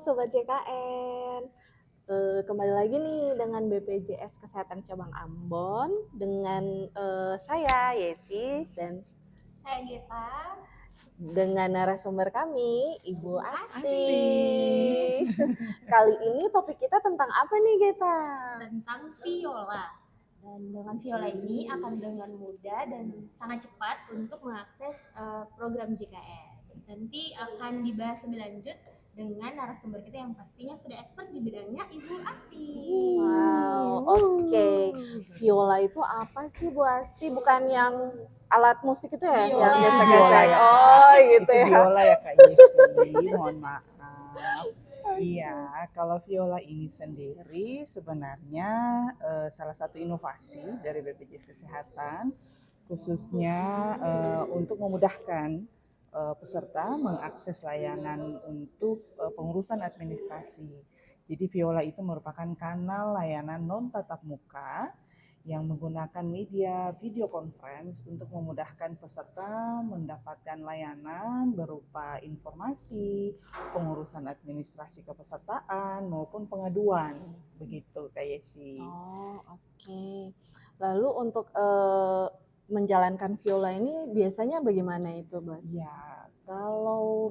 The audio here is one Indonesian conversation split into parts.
Sobat JKN. Kembali lagi nih dengan BPJS Kesehatan Cabang Ambon dengan saya Yesi dan Saya Gita. dengan narasumber kami Ibu Asti. Asti. Kali ini topik kita tentang apa nih Gita? Tentang viola. Dan dengan viola ini akan dengan mudah dan sangat cepat untuk mengakses program JKN. Nanti akan dibahas lebih lanjut dengan narasumber kita yang pastinya sudah expert di bidangnya, Ibu Asti. Wow, oke. Viola itu apa sih Bu Asti? Bukan yang alat musik itu ya? Viola. Yang Viola gesek-gesek. ya. Oh gitu Itu ya. viola ya Kak Yesi, mohon maaf. Iya, kalau viola ini sendiri sebenarnya salah satu inovasi dari BPJS Kesehatan, khususnya untuk memudahkan peserta mengakses layanan untuk pengurusan administrasi. Jadi viola itu merupakan kanal layanan non tatap muka yang menggunakan media video conference untuk memudahkan peserta mendapatkan layanan berupa informasi, pengurusan administrasi kepesertaan maupun pengaduan. Begitu Kak Yesi. Oh, oke. Lalu untuk menjalankan viola ini biasanya bagaimana itu, Bos? Ya, kalau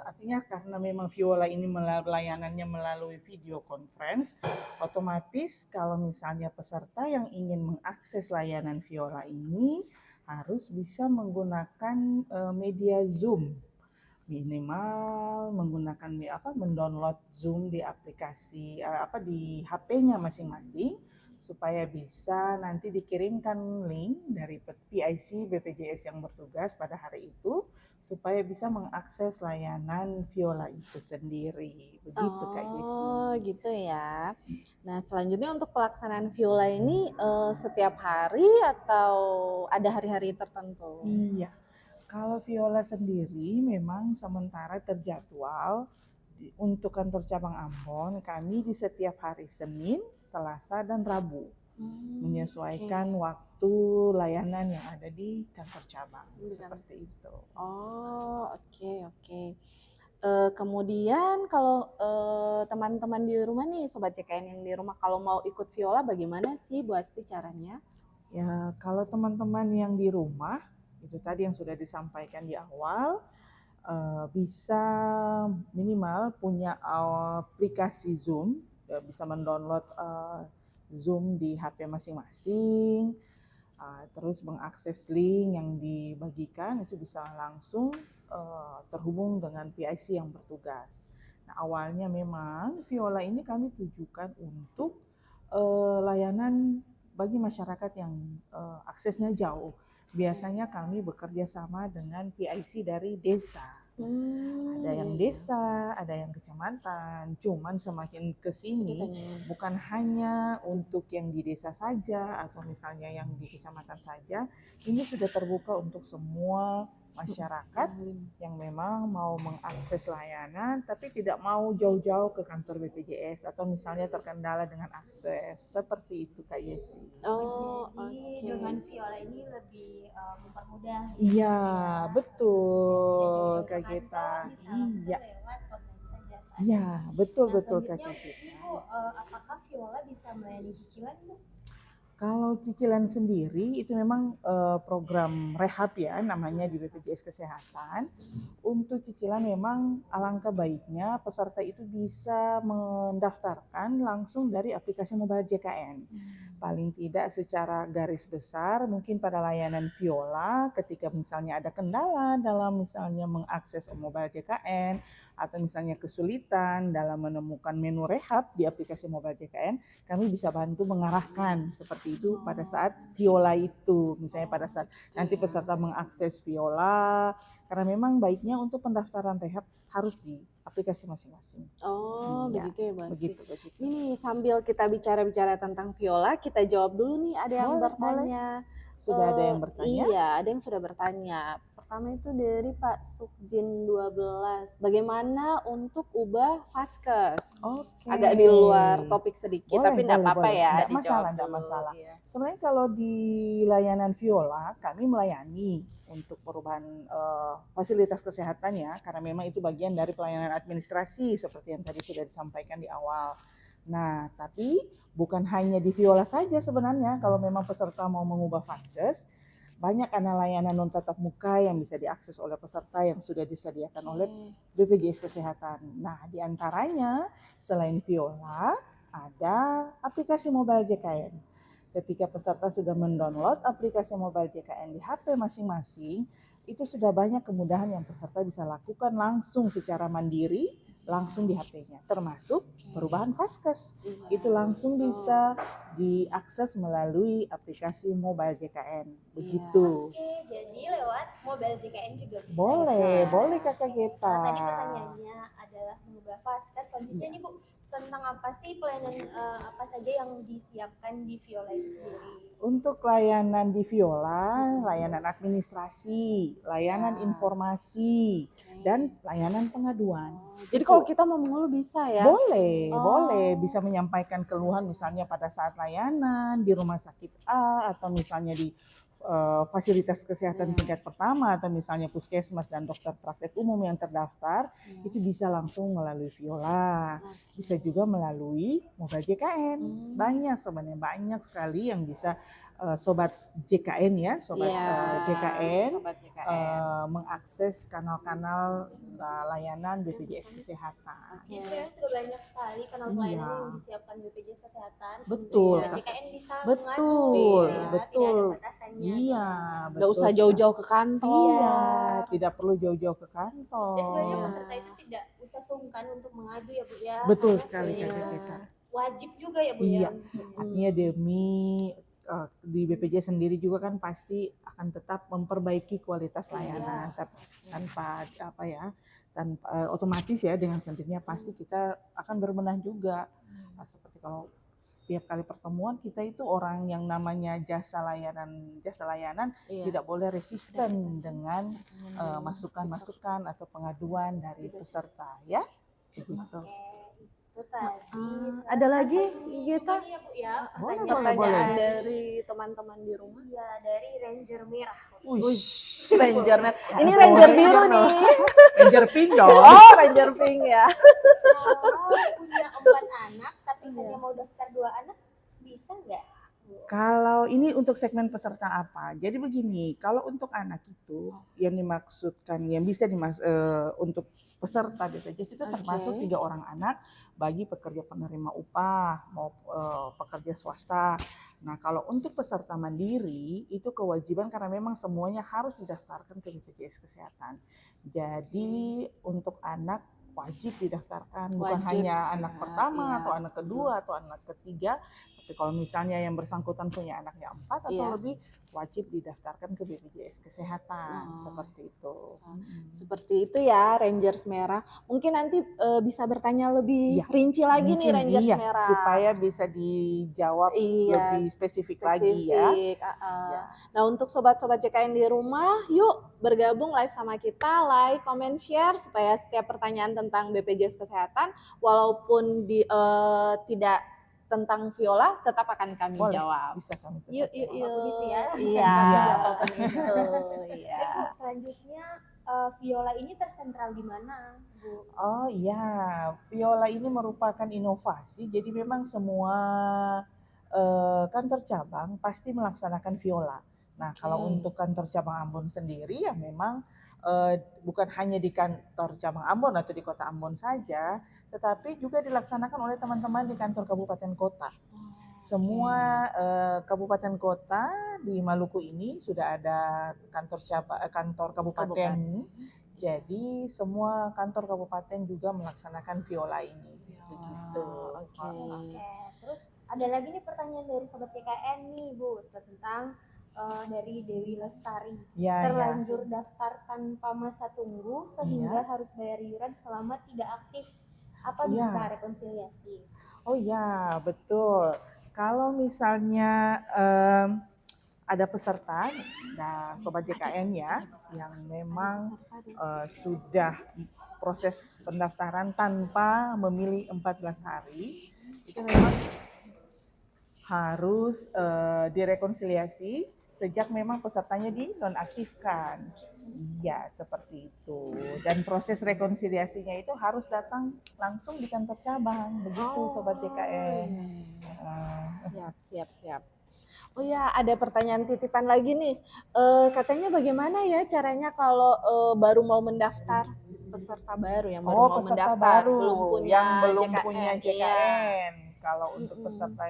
artinya karena memang viola ini layanannya melalui video conference, otomatis kalau misalnya peserta yang ingin mengakses layanan viola ini harus bisa menggunakan media Zoom, minimal menggunakan mendownload Zoom di aplikasi di HP-nya masing-masing, supaya bisa nanti dikirimkan link dari PIC BPJS yang bertugas pada hari itu supaya bisa mengakses layanan viola itu sendiri. Begitu Kak Yesi. Oh, gitu ya. Nah, selanjutnya untuk pelaksanaan viola ini setiap hari atau ada hari-hari tertentu? Iya. Kalau viola sendiri memang sementara terjadwal untuk kantor cabang Ambon, kami di setiap hari Senin, Selasa, dan Rabu. Menyesuaikan waktu layanan yang ada di kantor cabang. Seperti itu. Oh, oke. Kemudian kalau teman-teman di rumah nih, Sobat CKN yang di rumah, kalau mau ikut viola bagaimana sih Bu Asti caranya? Ya, kalau teman-teman yang di rumah, itu tadi yang sudah disampaikan di awal, bisa minimal punya aplikasi Zoom, bisa mendownload Zoom di HP masing-masing, terus mengakses link yang dibagikan, itu bisa langsung terhubung dengan PIC yang bertugas. Nah, awalnya memang viola ini kami tujukan untuk layanan bagi masyarakat yang aksesnya jauh. Biasanya kami bekerja sama dengan PIC dari desa. Ada yang desa, ada yang kecamatan. Cuman semakin ke sini bukan hanya untuk yang di desa saja atau misalnya yang di kecamatan saja, ini sudah terbuka untuk semua masyarakat yang memang mau mengakses layanan tapi tidak mau jauh-jauh ke kantor BPJS atau misalnya terkendala dengan akses. Seperti itu Kak Yesi. Oh, jadi dengan viola ini lebih mempermudah. Iya, betul Kak Gita. Iya. Lewat online saja. Iya, betul Kak Gita. Ibu, apakah viola bisa melayani cicilan, Bu? Kalau cicilan sendiri itu memang program rehab ya namanya di BPJS Kesehatan. Untuk cicilan memang alangkah baiknya peserta itu bisa mendaftarkan langsung dari aplikasi mobile JKN. Paling tidak secara garis besar mungkin pada layanan viola ketika misalnya ada kendala dalam misalnya mengakses mobile JKN atau misalnya kesulitan dalam menemukan menu rehab di aplikasi mobile JKN, kami bisa bantu mengarahkan seperti itu pada saat viola itu. Misalnya pada saat nanti peserta mengakses viola, karena memang baiknya untuk pendaftaran rehab harus di aplikasi masing-masing. Oh, iya, begitu ya, Bang. Begitu. Ini sambil kita bicara tentang viola, kita jawab dulu nih, ada yang bertanya. Boleh. Sudah ada yang bertanya? Iya, ada yang sudah bertanya. pertama itu dari Pak Sukjin 12. Bagaimana untuk ubah Vaskes? Oke. Agak di luar topik sedikit, Boleh, tapi enggak boleh, apa-apa boleh. ya, Enggak dijawab masalah, enggak dulu. masalah. Iya. Sebenarnya kalau di layanan Viola, kami melayani untuk perubahan fasilitas kesehatan ya, karena memang itu bagian dari pelayanan administrasi seperti yang tadi sudah disampaikan di awal. Nah, tapi bukan hanya di Viola saja sebenarnya, kalau memang peserta mau mengubah Vaskes, banyak layanan non tatap muka yang bisa diakses oleh peserta yang sudah disediakan oleh BPJS Kesehatan. Nah, diantaranya selain Viola, ada aplikasi mobile JKN. Ketika peserta sudah mendownload aplikasi mobile JKN di HP masing-masing, itu sudah banyak kemudahan yang peserta bisa lakukan langsung secara mandiri, langsung di HP-nya, termasuk perubahan Vaskes. Itu langsung bisa diakses melalui aplikasi mobile JKN. Begitu. Oke, jadi lewat mobile JKN juga bisa. Boleh Kakak Geta. Nah, tadi pertanyaannya adalah mengubah Vaskes. Selanjutnya nih Bu, tentang apa sih pelayanan apa saja yang disiapkan di Viola itu sendiri? Untuk layanan di Viola, layanan administrasi, layanan informasi, dan layanan pengaduan. Jadi kalau kita mau mengeluh bisa ya? Boleh bisa menyampaikan keluhan misalnya pada saat layanan di rumah sakit A atau misalnya di fasilitas kesehatan tingkat pertama atau misalnya puskesmas dan dokter praktek umum yang terdaftar, itu bisa langsung melalui Viola. Bisa juga melalui mobile JKN. Sebenarnya banyak sekali yang bisa sobat JKN ya, JKN mengakses kanal-kanal layanan BPJS Kesehatan. Oke, sebenarnya sudah banyak sekali kanal pelayanan yang disiapkan BPJS Kesehatan. Betul. JKN bisa Betul. tidak ada batasannya. Iya, nggak usah jauh-jauh ke kantor. Iya, tidak perlu jauh-jauh ke kantor. Dan sebenarnya peserta itu tidak usah sungkan untuk mengadu ya Bu ya. Betul sekali Kakak Geta. Wajib juga ya Bu Iya. ya. Artinya demi di BPJS sendiri juga kan pasti akan tetap memperbaiki kualitas layanan tanpa otomatis ya, dengan sendirinya pasti kita akan berbenah juga. Seperti kalau setiap kali pertemuan kita itu orang yang namanya jasa layanan tidak boleh resisten dengan masukan-masukan atau pengaduan dari peserta ya. Begitu. Itu tadi. Ada lagi Geta? Ini ya Bu ya, Pertanyaan dari teman-teman di rumah. ya dari Ranger Merah. Ranger merah. Ini Ranger biru nih. Ranger pink dong. Oh, Ranger pink ya. Kalau punya 4 anak tapi hanya mau daftar 2 anak, bisa nggak? Kalau ini untuk segmen peserta apa? Jadi begini, kalau untuk anak itu yang dimaksudkan, yang bisa untuk peserta BPJS itu termasuk 3 orang anak bagi pekerja penerima upah maupun pekerja swasta. Nah, kalau untuk peserta mandiri itu kewajiban karena memang semuanya harus didaftarkan ke BPJS Kesehatan. Jadi untuk anak wajib didaftarkan, bukan hanya anak pertama atau anak kedua atau anak ketiga, tapi kalau misalnya yang bersangkutan punya anaknya 4 atau lebih, wajib didaftarkan ke BPJS Kesehatan. Seperti itu. Seperti itu ya, Rangers merah. Mungkin nanti bisa bertanya lebih rinci lagi nih Rangers merah, supaya bisa dijawab lebih spesifik lagi ya. Nah, untuk sobat-sobat JKN di rumah, yuk bergabung live sama kita, like, comment, share supaya setiap pertanyaan tentang BPJS Kesehatan walaupun tidak tentang Viola tetap akan kami jawab. Bisa kami yuk. Gitu ya. Iya, apapun itu. Iya. Selanjutnya Viola ini tersentral di mana, Bu? Oh iya, Viola ini merupakan inovasi. Jadi memang semua kantor cabang pasti melaksanakan Viola. Nah, kalau untuk kantor cabang Ambon sendiri ya memang bukan hanya di kantor cabang Ambon atau di kota Ambon saja, tetapi juga dilaksanakan oleh teman-teman di kantor kabupaten kota. Semua kabupaten kota di Maluku ini sudah ada kantor kabupaten. Jadi semua kantor kabupaten juga melaksanakan Viola ini. Begitu. Oke. Terus ada lagi nih pertanyaan dari sobat JKN nih Bu tentang dari Dewi Lestari. Terlanjur daftar tanpa masa tunggu sehingga harus bayar iuran selama tidak aktif. Apa bisa rekonsiliasi? Oh ya, betul. Kalau misalnya ada peserta, nah Sobat JKN ya, yang memang sudah proses pendaftaran tanpa memilih 14 hari, itu memang harus direkonsiliasi sejak memang pesertanya dinonaktifkan. Iya, seperti itu. Dan proses rekonsiliasinya itu harus datang langsung di kantor cabang, begitu Sobat JKN. Siap. Oh ya, ada pertanyaan titipan lagi nih. Katanya bagaimana ya caranya kalau baru mau mendaftar, peserta baru yang baru mau peserta mendaftar, baru belum punya yang belum JKN. punya Iya. JKN. Kalau untuk peserta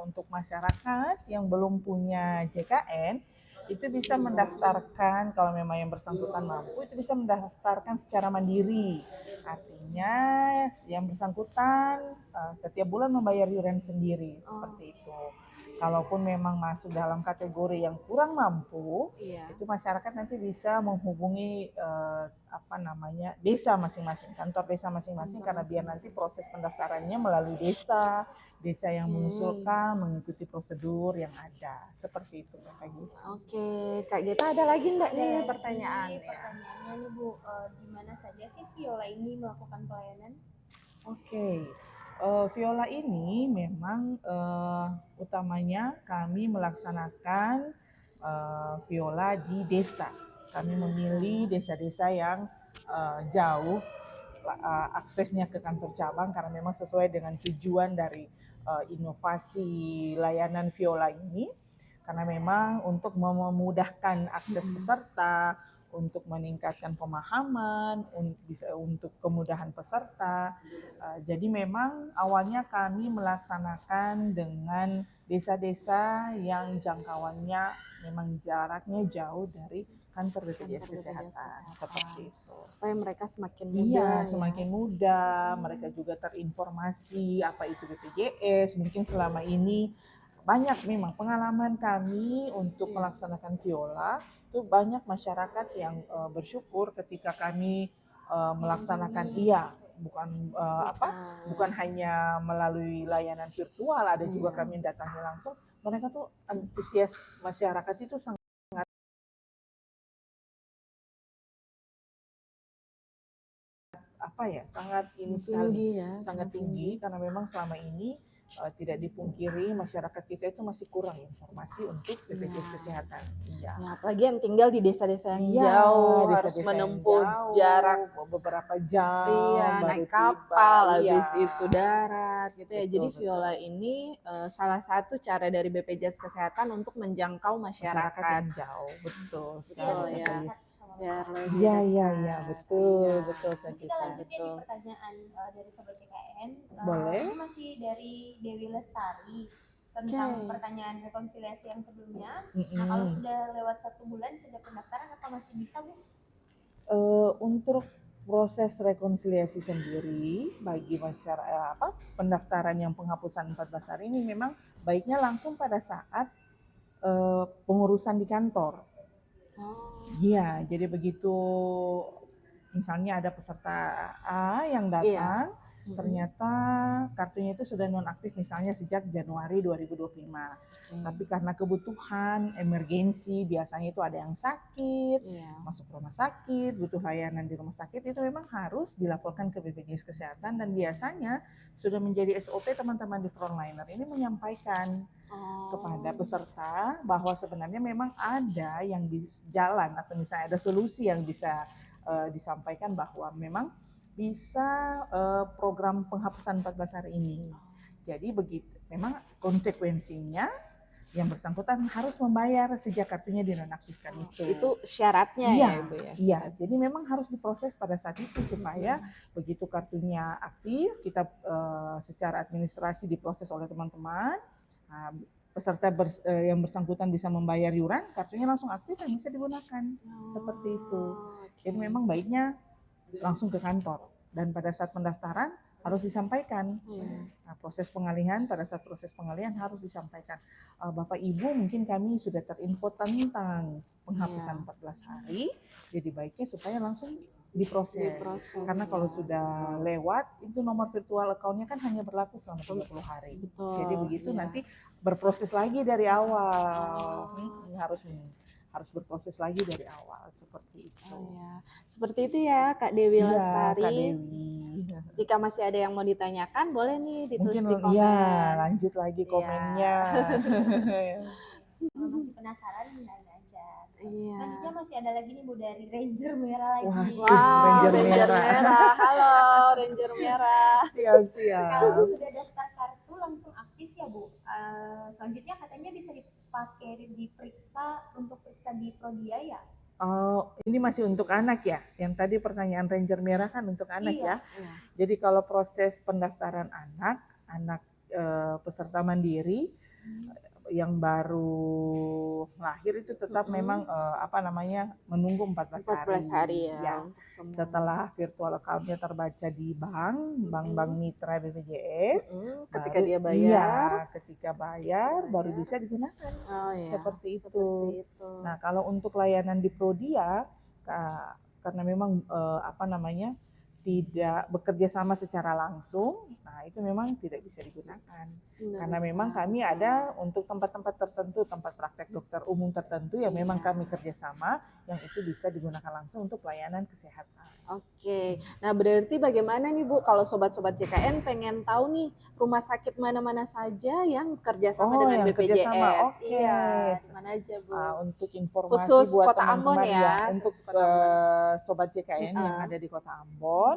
untuk masyarakat yang belum punya JKN, itu bisa mendaftarkan kalau memang yang bersangkutan mampu, itu bisa mendaftarkan secara mandiri. Artinya yang bersangkutan setiap bulan membayar iuran sendiri, seperti itu. Kalaupun memang masuk dalam kategori yang kurang mampu, itu masyarakat nanti bisa menghubungi desa masing-masing, kantor desa masing-masing, karena biar nanti proses pendaftarannya melalui desa yang mengusulkan, mengikuti prosedur yang ada, seperti itu Kak Gis. Oke, Kak Gita ada lagi enggak nih pertanyaan? Pertanyaannya nih Bu, di mana saja sih Viola ini melakukan pelayanan? Oke. Viola ini memang utamanya kami melaksanakan Viola di desa. Kami memilih desa-desa yang jauh aksesnya ke kantor cabang, karena memang sesuai dengan tujuan dari inovasi layanan Viola ini, karena memang untuk memudahkan akses peserta, untuk meningkatkan pemahaman, untuk kemudahan peserta. Jadi memang awalnya kami melaksanakan dengan desa-desa yang jangkauannya memang jaraknya jauh dari kantor BPJS Kesehatan, seperti itu. Supaya mereka semakin mudah. Iya, semakin mudah, mereka juga terinformasi apa itu BPJS. Mungkin selama ini banyak memang pengalaman kami untuk melaksanakan Viola, itu banyak masyarakat yang bersyukur ketika kami melaksanakan bukan hanya melalui layanan virtual, ada juga kami datangi langsung. Mereka tuh antusias, masyarakat itu sangat sangat tinggi, karena memang selama ini tidak dipungkiri masyarakat kita itu masih kurang informasi untuk BPJS Kesehatan. Iya. Ya, apalagi yang tinggal di desa-desa yang jauh, harus menempuh jarak beberapa jam. Iya, naik kapal, habis itu darat, gitu ya. Jadi Viola ini salah satu cara dari BPJS Kesehatan untuk menjangkau masyarakat yang jauh, betul sekali. Iya, betul. Kita lanjut ya di pertanyaan dari Sobat JKN. Boleh. Ini masih dari Dewi Lestari tentang pertanyaan rekonsiliasi yang sebelumnya. Nah, kalau sudah lewat 1 bulan sejak pendaftaran, apa masih bisa, Bu? Untuk proses rekonsiliasi sendiri bagi masyarakat pendaftaran yang penghapusan 14 hari ini memang baiknya langsung pada saat pengurusan di kantor. Iya, jadi begitu misalnya ada peserta A yang datang, ternyata kartunya itu sudah nonaktif misalnya sejak Januari 2025. Tapi karena kebutuhan emergensi, biasanya itu ada yang sakit, masuk rumah sakit, butuh layanan di rumah sakit, itu memang harus dilaporkan ke BPJS Kesehatan, dan biasanya sudah menjadi SOP teman-teman di frontliner ini menyampaikan kepada peserta bahwa sebenarnya memang ada yang di jalan, atau misalnya ada solusi yang bisa disampaikan bahwa memang bisa program penghapusan 14 hari ini. Jadi begitu, memang konsekuensinya yang bersangkutan harus membayar sejak kartunya dinonaktifkan itu. Itu syaratnya ya Ibu ya? Iya, jadi memang harus diproses pada saat itu supaya begitu kartunya aktif, kita secara administrasi diproses oleh teman-teman, peserta yang bersangkutan bisa membayar iuran, kartunya langsung aktif dan bisa digunakan. Seperti itu. Jadi memang baiknya langsung ke kantor, dan pada saat pendaftaran harus disampaikan. Nah, pada saat proses pengalihan harus disampaikan, Bapak Ibu mungkin kami sudah terinfo tentang penghapusan 14 hari, jadi baiknya supaya langsung diproses. Karena kalau sudah lewat, itu nomor virtual account-nya kan hanya berlaku selama 30 hari. Jadi begitu nanti berproses lagi dari awal. harus berproses lagi dari awal seperti itu. Oh ya, seperti itu ya Kak Dewi Iya, Lestari. Kak Dewi. Jika masih ada yang mau ditanyakan, boleh nih ditulis Mungkin di komen. iya, lanjut lagi Iya. komennya. Kalau masih penasaran nanya aja. Iya. Selanjutnya masih ada lagi nih Bu dari Ranger Merah lagi. Wah, Wow, Ranger Ranger Merah. Merah. Halo, Ranger Merah. Siap. Kalau sudah daftar kartu langsung aktif ya Bu. Selanjutnya katanya bisa dipakai diperiksa untuk periksa di Prodia ya. Oh, ini masih untuk anak ya? Yang tadi pertanyaan Ranger Merah kan untuk anak Iya. ya? Jadi kalau proses pendaftaran anak peserta mandiri yang baru lahir itu tetap memang menunggu 14 hari ya. Ya. Untuk semua. Setelah virtual account-nya terbaca di bank mitra BPJS, ketika baru- dia bayar. Iya, ketika bayar baru bisa digunakan. Oh iya. Seperti itu. Nah, kalau untuk layanan di Prodia, karena memang tidak bekerja sama secara langsung, nah itu memang tidak bisa digunakan. Karena memang kami ada untuk tempat-tempat tertentu, tempat praktek dokter umum tertentu yang memang kami kerjasama, yang itu bisa digunakan langsung untuk pelayanan kesehatan. Oke, nah berarti bagaimana nih Bu, kalau sobat-sobat JKN pengen tahu nih rumah sakit mana-mana saja yang kerjasama dengan yang BPJS? kerjasama, oke. Iya, di mana aja Bu? Untuk informasi Khusus buat Kota Ambon teman-teman ya, untuk khusus Kota Ambon. sobat JKN yang ada di Kota Ambon,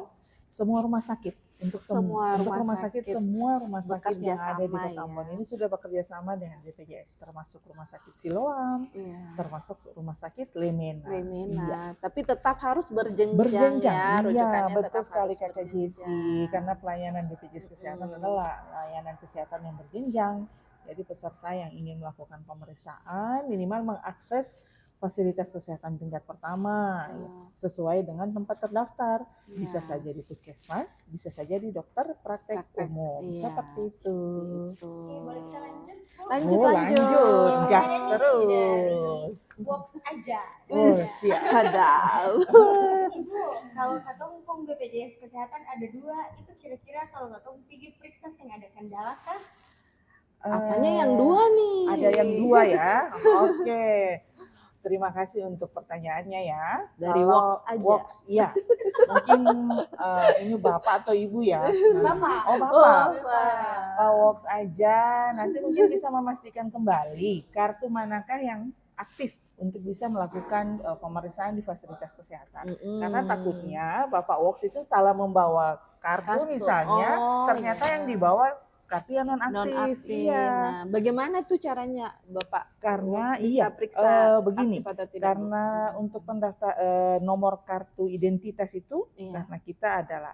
semua rumah sakit untuk Semua rumah sakit semua rumah sakit bekerja yang ada di sama, Kota Ambon ya. ini sudah bekerja sama dengan BPJS, termasuk rumah sakit Siloam, termasuk rumah sakit Lemena. Iya. Tapi tetap harus berjenjang ya, iya, rujukannya betul tetap sekali harus Kakak Jesi, karena pelayanan BPJS Kesehatan adalah layanan kesehatan yang berjenjang. Jadi peserta yang ingin melakukan pemeriksaan minimal mengakses fasilitas kesehatan tingkat pertama sesuai dengan tempat terdaftar. Bisa saja di puskesmas, bisa saja di dokter praktek umum. Seperti itu. Oke, boleh kita lanjut? Bu? Lanjut. Gas Ini terus. dari box aja. Siap. Sadar. Ibu, kalau katong pun BPJS Kesehatan ada 2, itu kira-kira kalau katong pergi periksa yang ada kendala kah? Apanya yang 2 nih? Ada yang 2 ya. Oke. Terima kasih untuk pertanyaannya ya. Dari Kalau Wox aja. Wox, iya. Mungkin ini Bapak atau Ibu ya. Bapak. Oh, Bapak. Wox aja. Nanti mungkin bisa memastikan kembali kartu manakah yang aktif untuk bisa melakukan pemeriksaan di fasilitas kesehatan. Karena takutnya Bapak Wox itu salah membawa kartu misalnya, ternyata yang dibawa kartu yang non-aktif. Iya. Nah, bagaimana tuh caranya Bapak? Karena bisa periksa begini, aktif atau tidak, karena untuk pendaftar nomor kartu identitas itu karena kita adalah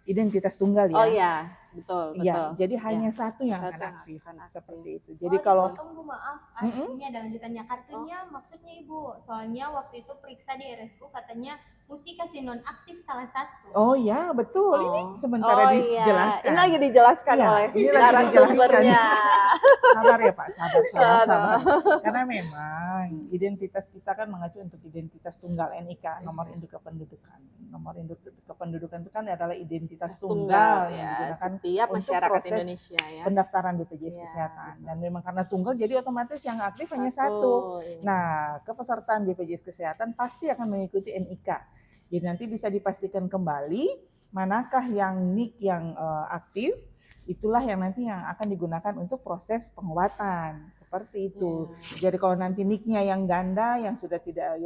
identitas tunggal ya. Oh iya, betul. Iya, jadi hanya satu yang akan aktif, seperti itu. Jadi kalau Bu, maaf, ini ada lanjutannya kartunya maksudnya Ibu. Soalnya waktu itu periksa di RSU katanya mesti kasih nonaktif salah satu. Oh ya, betul. Ini sementara dijelaskan. Ini lagi dijelaskan oleh narasumbernya. Sabar ya Pak, sabar. Karena memang identitas kita kan mengacu untuk identitas tunggal NIK, nomor induk kependudukan. Nomor induk kependudukan itu kan adalah identitas tunggal yang digunakan setiap untuk masyarakat proses Indonesia ya. Pendaftaran BPJS Kesehatan. Dan memang karena tunggal jadi otomatis yang aktif hanya satu. Nah, kepesertaan BPJS Kesehatan pasti akan mengikuti NIK. Jadi nanti bisa dipastikan kembali manakah yang NIK yang aktif, itulah yang nanti yang akan digunakan untuk proses pengobatan. Seperti itu. Jadi kalau nanti NIK-nya yang ganda yang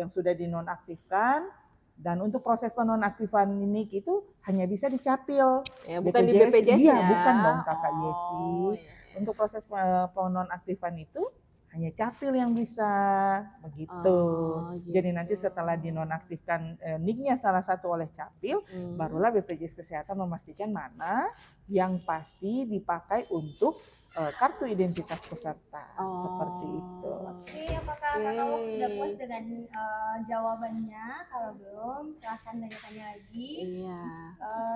sudah dinonaktifkan, dan untuk proses penonaktifan NIK itu hanya bisa di Capil. Ya, bukan di BPJS iya, ya. bukan dong Kakak Yesi. Untuk proses penonaktifan itu hanya Capil yang bisa begitu. Jadi nanti setelah dinonaktifkan NIK-nya salah satu oleh Capil, barulah BPJS Kesehatan memastikan mana yang pasti dipakai untuk kartu identitas peserta. Seperti itu. Oke, apakah Kakak Wox sudah puas dengan jawabannya? Kalau belum, silahkan tanya-tanya lagi. Iya.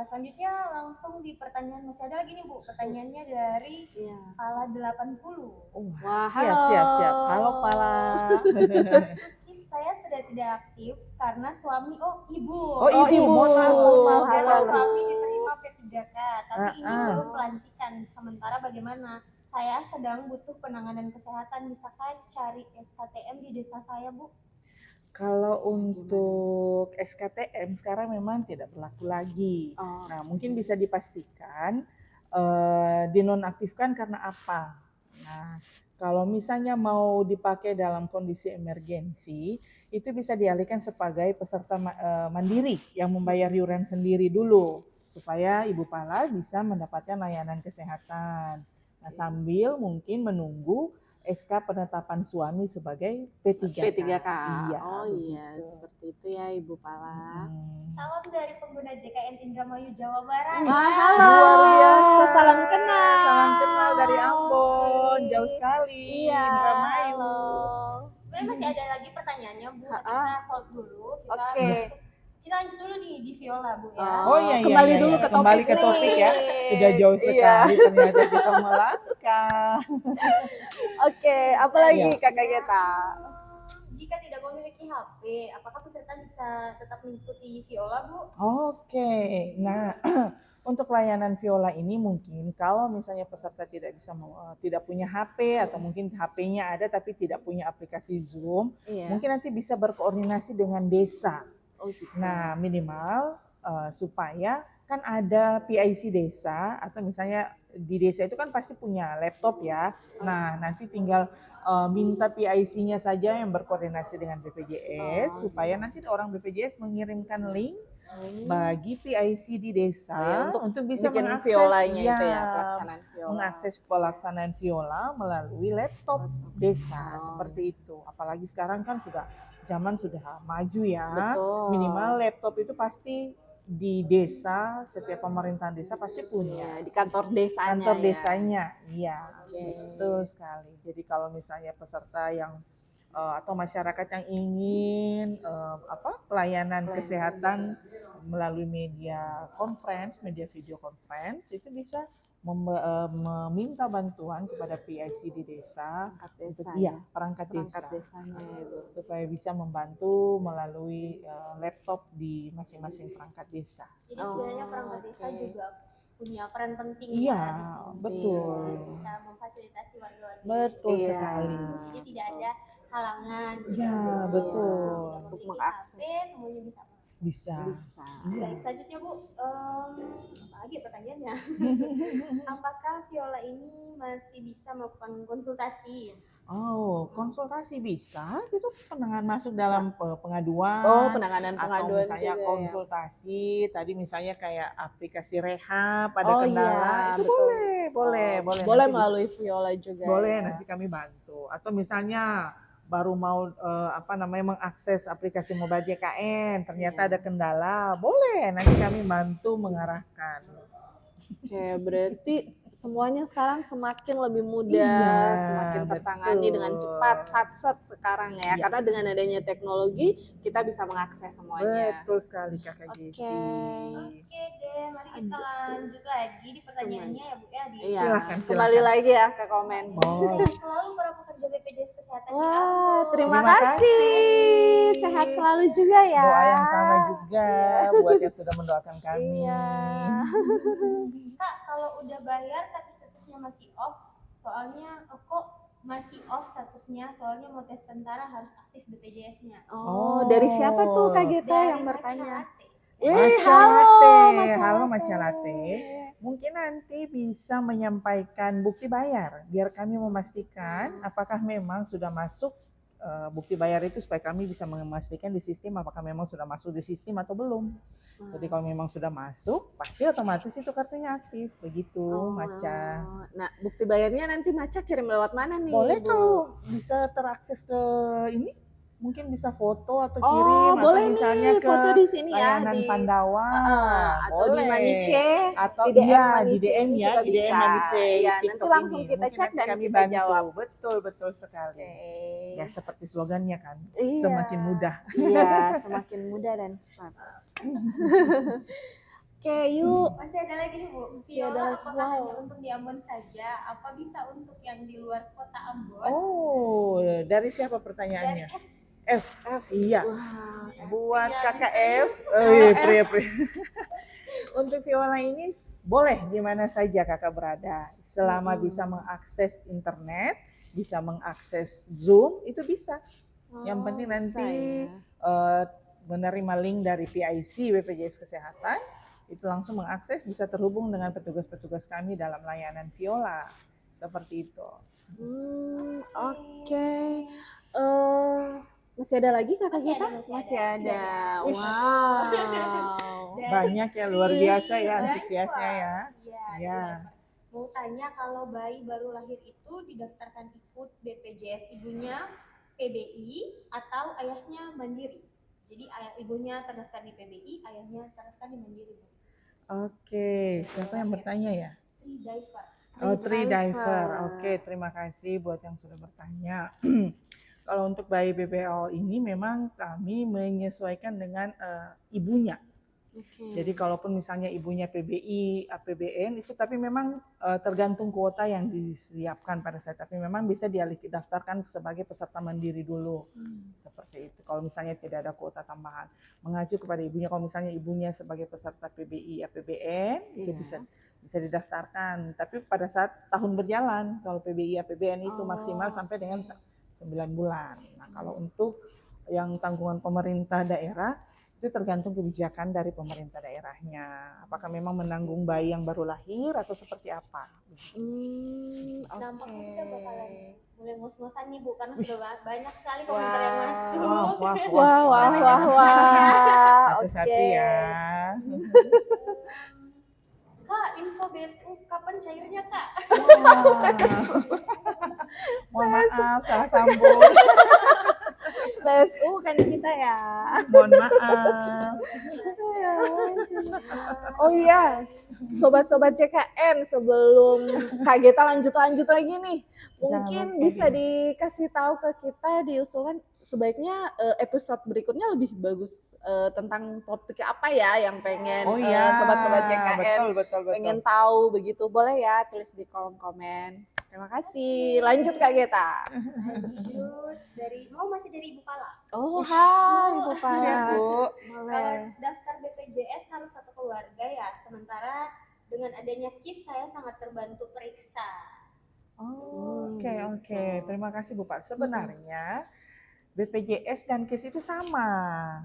Selanjutnya langsung di pertanyaan, masih ada lagi nih Bu, pertanyaannya dari Pala 80. Wah, siap. Halo Pala. Saya sudah tidak aktif karena suami, ibu. Ibu. Mohon maaf. Karena suami diterima P3K, tapi ini belum pelantikan. Sementara bagaimana? saya sedang butuh penanganan kesehatan, misalkan cari SKTM di desa saya, Bu. Kalau untuk SKTM sekarang memang tidak berlaku lagi. Oh, Nah, mungkin bisa dipastikan dinonaktifkan karena apa. Nah, kalau misalnya mau dipakai dalam kondisi emergensi, itu bisa dialihkan sebagai peserta mandiri yang membayar iuran sendiri dulu, supaya Ibu Pala bisa mendapatkan layanan kesehatan. Nah, sambil mungkin menunggu SK penetapan suami sebagai P3K. P3K. Iya, Oh iya, begitu. seperti itu ya Ibu Pala. Salam dari pengguna JKN Indramayu Jawa Barat. Wah, halo. luar biasa. Salam kenal. Salam kenal dari Ambon, Oke. jauh sekali. Iya, Indramayu. halo. Sebenarnya masih ada lagi pertanyaannya, Bu. Tapi Ha-ha. kita hold dulu. Oke. Kita lanjut dulu nih di Viola, Bu ya. Oh iya, kembali iya, dulu iya. ke Kembali topik ke topik nih. ya. Sudah jauh sekali Iya. ternyata kita melangkah. Oke, apalagi Iya. kakak kita? Jika tidak memiliki HP, apakah peserta bisa tetap mengikuti Viola, Bu? Oke, nah untuk layanan Viola ini mungkin kalau misalnya peserta tidak punya HP atau mungkin HP-nya ada tapi tidak punya aplikasi Zoom, Iya. mungkin nanti bisa berkoordinasi dengan desa. Oh gitu. Nah, minimal supaya kan ada PIC desa atau misalnya di desa itu kan pasti punya laptop ya. Nah, nanti tinggal minta PIC-nya saja yang berkoordinasi dengan BPJS supaya nanti orang BPJS mengirimkan link bagi PIC di desa untuk bisa bikin mengakses violanya itu ya, pelaksanaan viola. mengakses pelaksanaan viola melalui laptop desa seperti itu. Apalagi sekarang kan zaman sudah maju ya. Betul. Minimal laptop itu pasti di desa, setiap pemerintahan desa pasti punya. Iya, di kantor desanya. Kantor ya. desanya, iya, Oke. betul sekali. Jadi kalau misalnya peserta yang atau masyarakat yang ingin pelayanan kesehatan melalui media video conference itu bisa meminta bantuan kepada PIC di desa Perangkat desa. untuk perangkat Perangkat desa desanya itu. supaya bisa membantu melalui laptop di masing-masing perangkat desa. Jadi sebenarnya perangkat desa oke. juga punya peran penting Iya, ya di sini. betul. Bisa memfasilitasi warga-warga. Betul Iya. sekali. Jadi tidak ada halangan. Ya, betul. Untuk Memiliki mengakses. HP, semuanya bisa. Bisa. Bisa. Iya. Baik, selanjutnya Bu, apa lagi pertanyaannya? Apakah Viola ini masih bisa melakukan konsultasi? Oh, konsultasi bisa, itu masuk dalam pengaduan. Oh, penanganan atau pengaduan misalnya juga konsultasi, tadi misalnya kayak aplikasi rehab, ada Oh, kendala, iya, itu betul. boleh. Boleh Nanti melalui viola juga. boleh, ya. nanti kami bantu. Atau misalnya baru mau mengakses aplikasi mobile JKN, ternyata ada kendala, boleh, nanti kami bantu mengarahkan. Oke, berarti semuanya sekarang semakin lebih mudah, Iya, semakin tertangani dengan cepat, satset sekarang ya. Iya. Karena dengan adanya teknologi, kita bisa mengakses semuanya. Betul sekali Kakak Oke. Jessi. Oke deh, mari kita lanjut lagi di pertanyaannya ya Bu ya. Iya, Silakan. kembali lagi ya ke komen. Oh. Sehat selalu para pekerja BPJS Kesehatan di Wah, Ambon. terima Terima kasih. kasih. Sehat selalu juga ya. Doa yang sama juga buat yang sudah mendoakan kami. Iya. Kak, kalau udah bayar tapi statusnya masih off, soalnya kok masih off statusnya, soalnya mau tes tentara harus aktif BPJS-nya. Oh, dari siapa tuh Kak Gita Dari yang bertanya? Maca Latte. Halo Maca Latte. Mungkin nanti bisa menyampaikan bukti bayar biar kami memastikan apakah memang sudah masuk bukti bayar itu supaya kami bisa memastikan di sistem apakah memang sudah masuk di sistem atau belum. Jadi kalau memang sudah masuk, pasti otomatis itu kartunya aktif. Begitu, Maca. Nah, bukti bayarnya nanti Maca kirim lewat mana nih? Boleh Bu? kalau bisa terakses ke ini, mungkin bisa foto atau kirim atau boleh misalnya nih, ke foto di sini ya layanan di Pandawa. atau di boleh. Manise, Atau di DM iya, Manise di DM ya, juga di DM bisa. Manise. Iya, TikTok nanti langsung ini. kita Mungkin cek nanti dan kami kita bantu. jawab. Betul sekali. Oke. Ya seperti slogannya kan, Iya. semakin mudah. Iya, semakin mudah dan cepat. Oke, yuk. Masih ada lagi nih Bu. Masih ada Viola lagi. apakah Wow. hanya untuk di Ambon saja? Apa bisa untuk yang di luar kota Ambon? Oh, dari siapa Dari pertanyaannya? F. F. Iya. Wah, Buat Iya, kakak serius. F. Oh iya, F. pria. Untuk Viola ini boleh di mana saja kakak berada, selama bisa mengakses internet, bisa mengakses Zoom, itu bisa. Yang penting bisa nanti ya. menerima link dari PIC BPJS Kesehatan, itu langsung mengakses, bisa terhubung dengan petugas-petugas kami dalam layanan Viola, seperti itu. Oke. Masih ada lagi kakak Masih kita? ada, masih Masih ada. ada. Wih. Wow. Banyak ya, luar biasa ya antusiasnya ya. Iya. Ya. Mau tanya, kalau bayi baru lahir itu didaftarkan ikut BPJS ibunya PBI atau ayahnya mandiri? Jadi ibunya terdaftar di PBI, ayahnya terdaftar di mandiri. Oke, siapa yang bertanya ya? Tridiver. Oh, Tridiver. Oke, terima kasih buat yang sudah bertanya. Kalau untuk bayi BPL ini memang kami menyesuaikan dengan ibunya. Jadi kalaupun misalnya ibunya PBI, APBN itu, tapi memang tergantung kuota yang disiapkan pada saat, tapi memang bisa didaftarkan sebagai peserta mandiri dulu. Seperti itu. Kalau misalnya tidak ada kuota tambahan, mengacu kepada ibunya. Kalau misalnya ibunya sebagai peserta PBI, APBN itu bisa didaftarkan. Tapi pada saat tahun berjalan, kalau PBI, APBN itu maksimal sampai dengan 9 bulan. Nah, kalau untuk yang tanggungan pemerintah daerah, itu tergantung kebijakan dari pemerintah daerahnya. Apakah memang menanggung bayi yang baru lahir atau seperti apa? Nampaknya kita bakalan mulai ngos-ngosan nih Bu, karena sudah banyak sekali komentar yang masuk. Wah. Satu-satu ya. Kak, info BSU kapan cairnya Kak? Mohon maaf, salah sambung. BSU kan kita ya. Mohon maaf. Oh iya, sobat-sobat JKN, sebelum Kak Geta lanjut lagi nih, mungkin bisa dikasih tahu ke kita, diusulkan sebaiknya episode berikutnya lebih bagus tentang topik apa ya yang pengen sobat-sobat JKN betul. pengen tahu begitu. Boleh ya tulis di kolom komen. Terima kasih. Lanjut Kak Geta. Lanjut masih dari Ibu Pala. Oh, hai Ibu Pala. Siap, Bu. Kalau daftar BPJS harus satu keluarga ya, sementara dengan adanya KIS saya sangat terbantu periksa. Oke. Terima kasih Bu Pak. Sebenarnya BPJS dan KIS itu sama.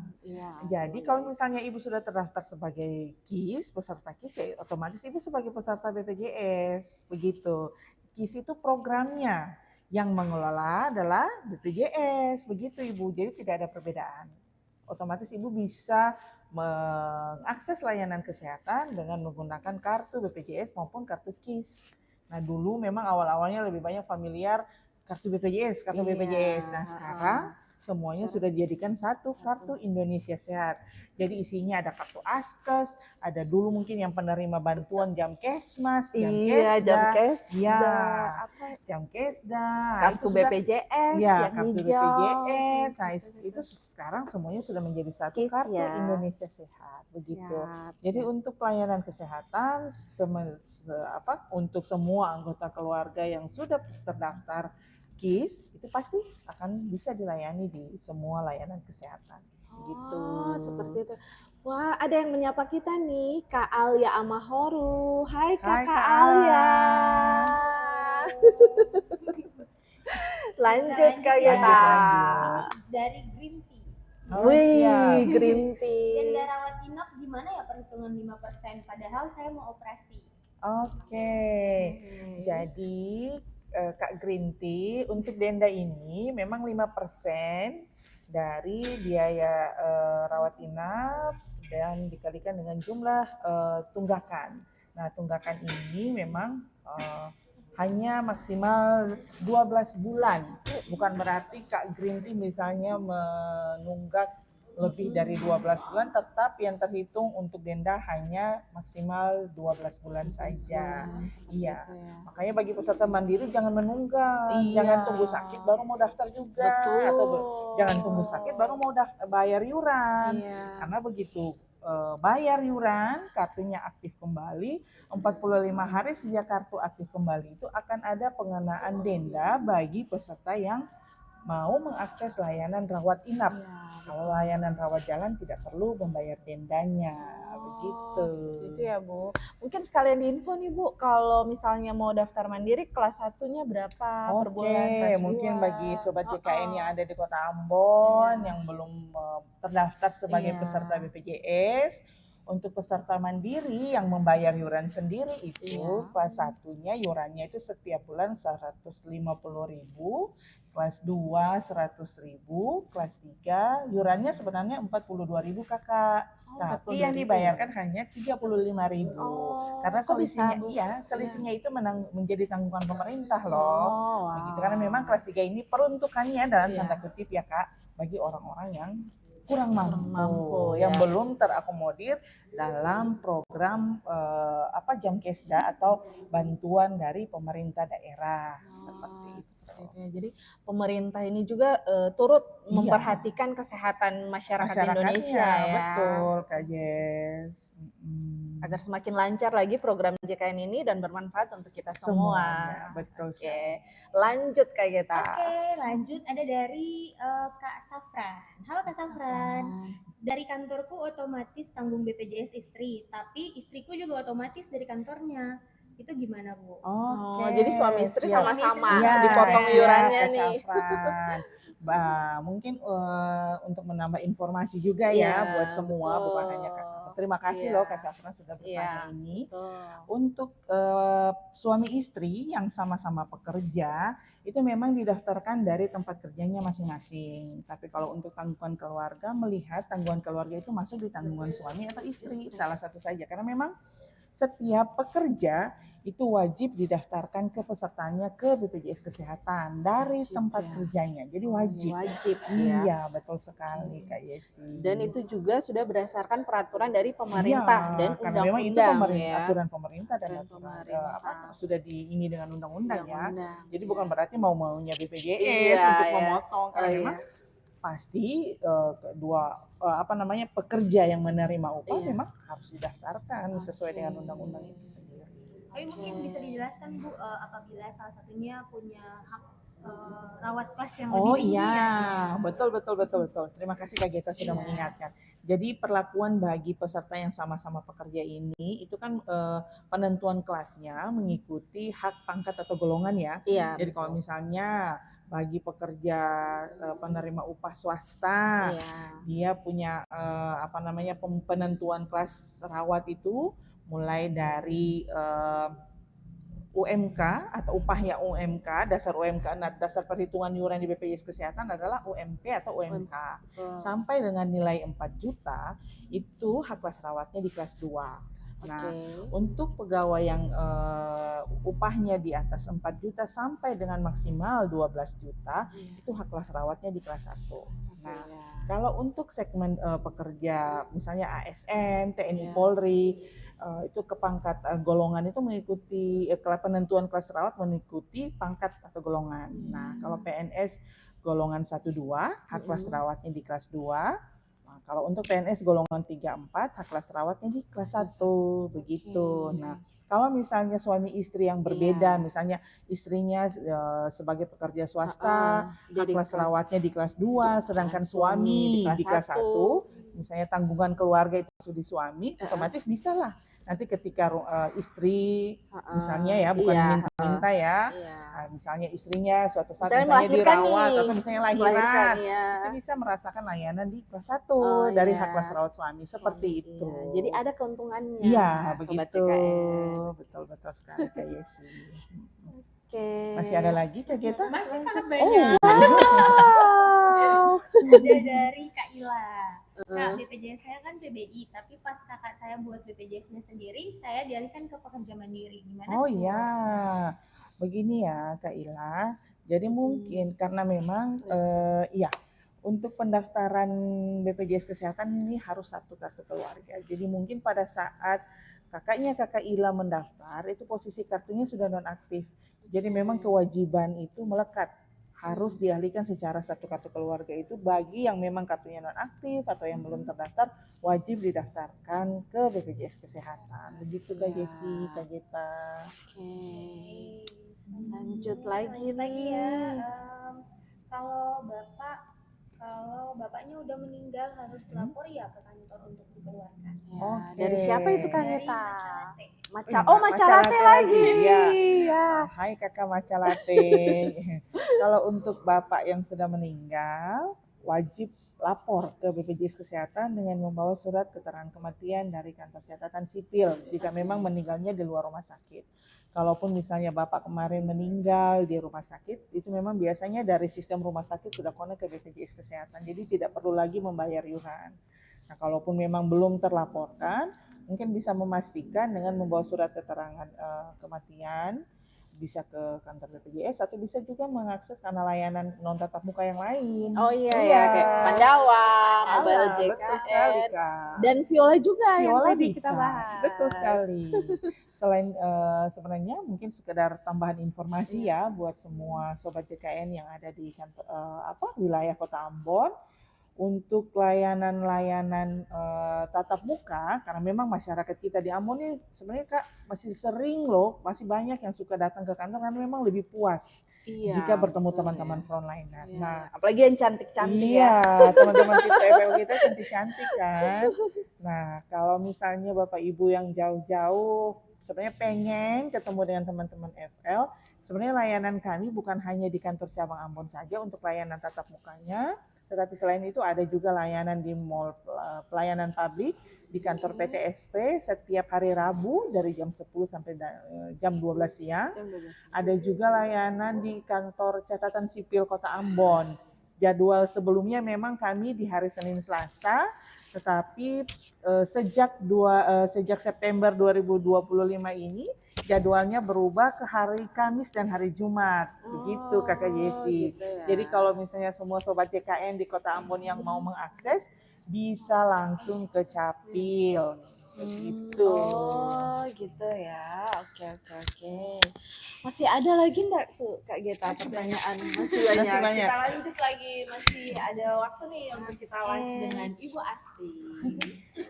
Jadi kalau misalnya Ibu sudah terdaftar sebagai KIS, peserta KIS, ya otomatis Ibu sebagai peserta BPJS. Begitu. KIS itu programnya, yang mengelola adalah BPJS. Begitu Ibu. Jadi tidak ada perbedaan. Otomatis Ibu bisa mengakses layanan kesehatan dengan menggunakan kartu BPJS maupun kartu KIS. Nah dulu memang awal-awalnya lebih banyak familiar kartu BPJS. Nah sekarang semuanya sudah dijadikan satu kartu Indonesia Sehat. Jadi isinya ada kartu Askes, ada dulu mungkin yang penerima bantuan Jamkesmas, Jamkesda, kartu BPJS, kartu BPJS. Nah, itu sekarang semuanya sudah menjadi satu kartu Indonesia Sehat, begitu. Jadi untuk pelayanan kesehatan untuk semua anggota keluarga yang sudah terdaftar KIS itu pasti akan bisa dilayani di semua layanan kesehatan. Gitu. Seperti itu. Wah, ada yang menyapa kita nih, Kak Alia Amahoru. Hai Kak Alia. Lanjut Kak Geta. Dari Green Tea. Wih, Green Tea. Denda rawat inap gimana ya perhitungan 5%? Padahal saya mau operasi. Oke. Jadi Kak Green Tea, untuk denda ini memang 5% dari biaya rawat inap dan dikalikan dengan jumlah tunggakan. Nah, tunggakan ini memang hanya maksimal 12 bulan. Bukan berarti Kak Green Tea misalnya menunggak lebih dari 12 bulan, tetap yang terhitung untuk denda hanya maksimal 12 bulan saja. Makanya bagi peserta mandiri jangan menunggak, jangan tunggu sakit baru mau daftar juga, atau jangan tunggu sakit baru mau bayar iuran. Karena begitu bayar iuran, kartunya aktif kembali, 45 hari sejak kartu aktif kembali itu akan ada pengenaan denda bagi peserta yang mau mengakses layanan rawat inap. Kalau layanan rawat jalan tidak perlu membayar dendanya, gitu. Seperti itu ya Bu. Mungkin sekalian diinfo nih Bu, kalau misalnya mau daftar mandiri kelas 1-nya berapa per bulan, kelas 2? Mungkin bagi sobat JKN yang Heeh. ada di Kota Ambon Iya. yang belum terdaftar sebagai Iya. peserta BPJS, untuk peserta mandiri yang membayar yuran sendiri itu Iya. kelas 1-nya yurannya itu setiap bulan 150.000, kelas 2 100.000, kelas 3 yurannya sebenarnya 42.000 Kakak. Tapi yang 42.000 ya? dibayarkan hanya 35.000. Karena kok bisa, selisihnya Bu? selisihnya itu menjadi tanggungan pemerintah loh. Wow. Begitu, karena memang kelas 3 ini peruntukannya dalam Iya. tanda kutip ya Kak, bagi orang-orang yang kurang mampu, ya. yang belum terakomodir dalam program Jamkesda atau bantuan dari pemerintah daerah seperti itu. Jadi pemerintah ini juga turut Iya. memperhatikan kesehatan masyarakat Indonesia ya. Betul Kak Jess. Agar semakin lancar lagi program JKN ini dan bermanfaat untuk kita semua. Semuanya, betul sekali. Lanjut Kak Geta. Oke, lanjut ada dari Kak Safran. Halo Kak Safran. Dari kantorku otomatis tanggung BPJS istri, tapi istriku juga otomatis dari kantornya. Itu gimana Bu? Jadi suami istri siap. sama-sama Iya, dipotong siap, iurannya Kak nih. Safran. Mungkin untuk menambah informasi juga Iya, ya buat semua, betul. bukan hanya Kak Safran. Terima kasih Iya. loh Kak Safran sudah bertanya Iya, ini. betul. Untuk suami istri yang sama-sama pekerja itu memang didaftarkan dari tempat kerjanya masing-masing. Tapi kalau untuk tanggungan keluarga, melihat tanggungan keluarga itu masuk di tanggungan suami atau istri, salah satu saja. Karena memang setiap pekerja itu wajib didaftarkan ke pesertanya ke BPJS Kesehatan dari tempat kerjanya. Jadi wajib. Wajib ya. Iya, betul sekali Kak Yesi. Dan itu juga sudah berdasarkan peraturan dari pemerintah dan karena memang itu undang-undang ya. aturan pemerintah dan sudah ini dengan undang-undang ya. Jadi bukan berarti maunya BPJS untuk memotong, karena memang pasti pekerja yang menerima upah memang harus didaftarkan sesuai dengan undang-undang itu sendiri. Tapi mungkin bisa dijelaskan Bu, apabila salah satunya punya hak rawat kelas yang lebih tinggi. Betul. Terima kasih Kak Geta sudah mengingatkan. Jadi perlakuan bagi peserta yang sama-sama pekerja ini itu kan penentuan kelasnya mengikuti hak pangkat atau golongan ya. Jadi kalau misalnya bagi pekerja penerima upah swasta, dia punya penentuan kelas rawat itu mulai dari UMK atau upahnya UMK, dasar UMK, dasar perhitungan iuran di BPJS Kesehatan adalah UMP atau UMK. Sampai dengan nilai 4 juta, itu hak kelas rawatnya di kelas 2. Nah, untuk pegawai yang upahnya di atas 4 juta sampai dengan maksimal 12 juta, itu hak kelas rawatnya di kelas 1. Nah, kalau untuk segmen pekerja misalnya ASN, TNI Polri, itu ke pangkat golongan itu mengikuti penentuan kelas rawat mengikuti pangkat atau golongan. Nah, kalau PNS golongan 1-2, hak kelas rawatnya di kelas 2. Nah, kalau untuk PNS golongan 3-4, hak kelas rawatnya di kelas 1, begitu. Nah, kalau misalnya suami istri yang berbeda, misalnya istrinya sebagai pekerja swasta, hak kelas rawatnya di kelas 2, sedangkan suami di kelas 1, misalnya tanggungan keluarga itu di suami, otomatis bisa lah. Nanti ketika istri misalnya ya, bukan minta-minta ya, misalnya istrinya suatu saat misalnya dirawat atau misalnya lahiran, itu bisa merasakan layanan di kelas 1 dari hak kelas rawat suami, seperti itu. Jadi ada keuntungannya. Iya, begitu. Betul sekali Kak Yesi. Masih ada lagi Kak Geta? Masih sangat banyak. Ada dari Kak Ila. Kak, BPJS saya kan PBI, tapi pas kakak saya buat BPJS-nya sendiri, saya dialihkan ke pekerja mandiri. Gimana? Iya, begini ya Kak Ila. Jadi mungkin karena memang untuk pendaftaran BPJS Kesehatan ini harus satu kartu keluarga. Jadi mungkin pada saat Kakak Ila mendaftar, itu posisi kartunya sudah nonaktif. Jadi memang kewajiban itu melekat. Harus dialihkan secara satu kartu keluarga itu bagi yang memang kartunya nonaktif atau yang belum terdaftar, wajib didaftarkan ke BPJS Kesehatan. Begitu Kak Jesi, Kak Geta. Lanjut lagi ya. Kalau Bapak, kalau kalau bapaknya udah meninggal harus lapor ya ke kantor untuk dikeluarkan. Ya, Oke. dari siapa itu Kak Dari Geta? Matcha Latte. Oh, matcha latte lagi. Iya. Ya. Hai kakak matcha latte. Kalau untuk bapak yang sudah meninggal, wajib lapor ke BPJS Kesehatan dengan membawa surat keterangan kematian dari kantor catatan sipil jika memang meninggalnya di luar rumah sakit. Kalaupun misalnya bapak kemarin meninggal di rumah sakit, itu memang biasanya dari sistem rumah sakit sudah connect ke BPJS Kesehatan, jadi tidak perlu lagi membayar iuran. Nah, kalaupun memang belum terlaporkan, mungkin bisa memastikan dengan membawa surat keterangan kematian, bisa ke kantor BPJS atau bisa juga mengakses kanal layanan non tatap muka yang lain. Oh iya ya, kayak Pandawa, Mobile JKN. Betul sekali Kak. Dan Viola juga yang Viola tadi bisa, kita bahas. betul sekali. Selain sebenarnya mungkin sekedar tambahan informasi ya buat semua sobat JKN yang ada di kantor wilayah Kota Ambon. Untuk layanan-layanan tatap muka, karena memang masyarakat kita di Ambon ini sebenarnya Kak masih sering loh, masih banyak yang suka datang ke kantor karena memang lebih puas jika bertemu teman-teman frontliner. Iya. Nah, Apalagi yang cantik-cantik iya, ya. teman-teman kita FL kita cantik-cantik kan. Nah, kalau misalnya Bapak Ibu yang jauh-jauh sebenarnya pengen ketemu dengan teman-teman FL, sebenarnya layanan kami bukan hanya di kantor cabang Ambon saja untuk layanan tatap mukanya, tetapi selain itu ada juga layanan di mall pelayanan publik di kantor PTSP setiap hari Rabu dari jam 10 sampai jam 12 siang. Ada juga layanan di kantor catatan sipil Kota Ambon. Jadwal sebelumnya memang kami di hari Senin Selasa, tetapi sejak September 2025 ini jadwalnya berubah ke hari Kamis dan hari Jumat. Begitu Kakak Yesi. Gitu ya. Jadi kalau misalnya semua sobat JKN di Kota Ambon yang mau mengakses bisa langsung ke Capil. Begitu. Oh gitu ya. Oke. Masih ada lagi enggak tuh Kak Geta pertanyaan? Masih banyak. Kita lanjut lagi. Masih ada waktu nih untuk kita live dengan Ibu Asti.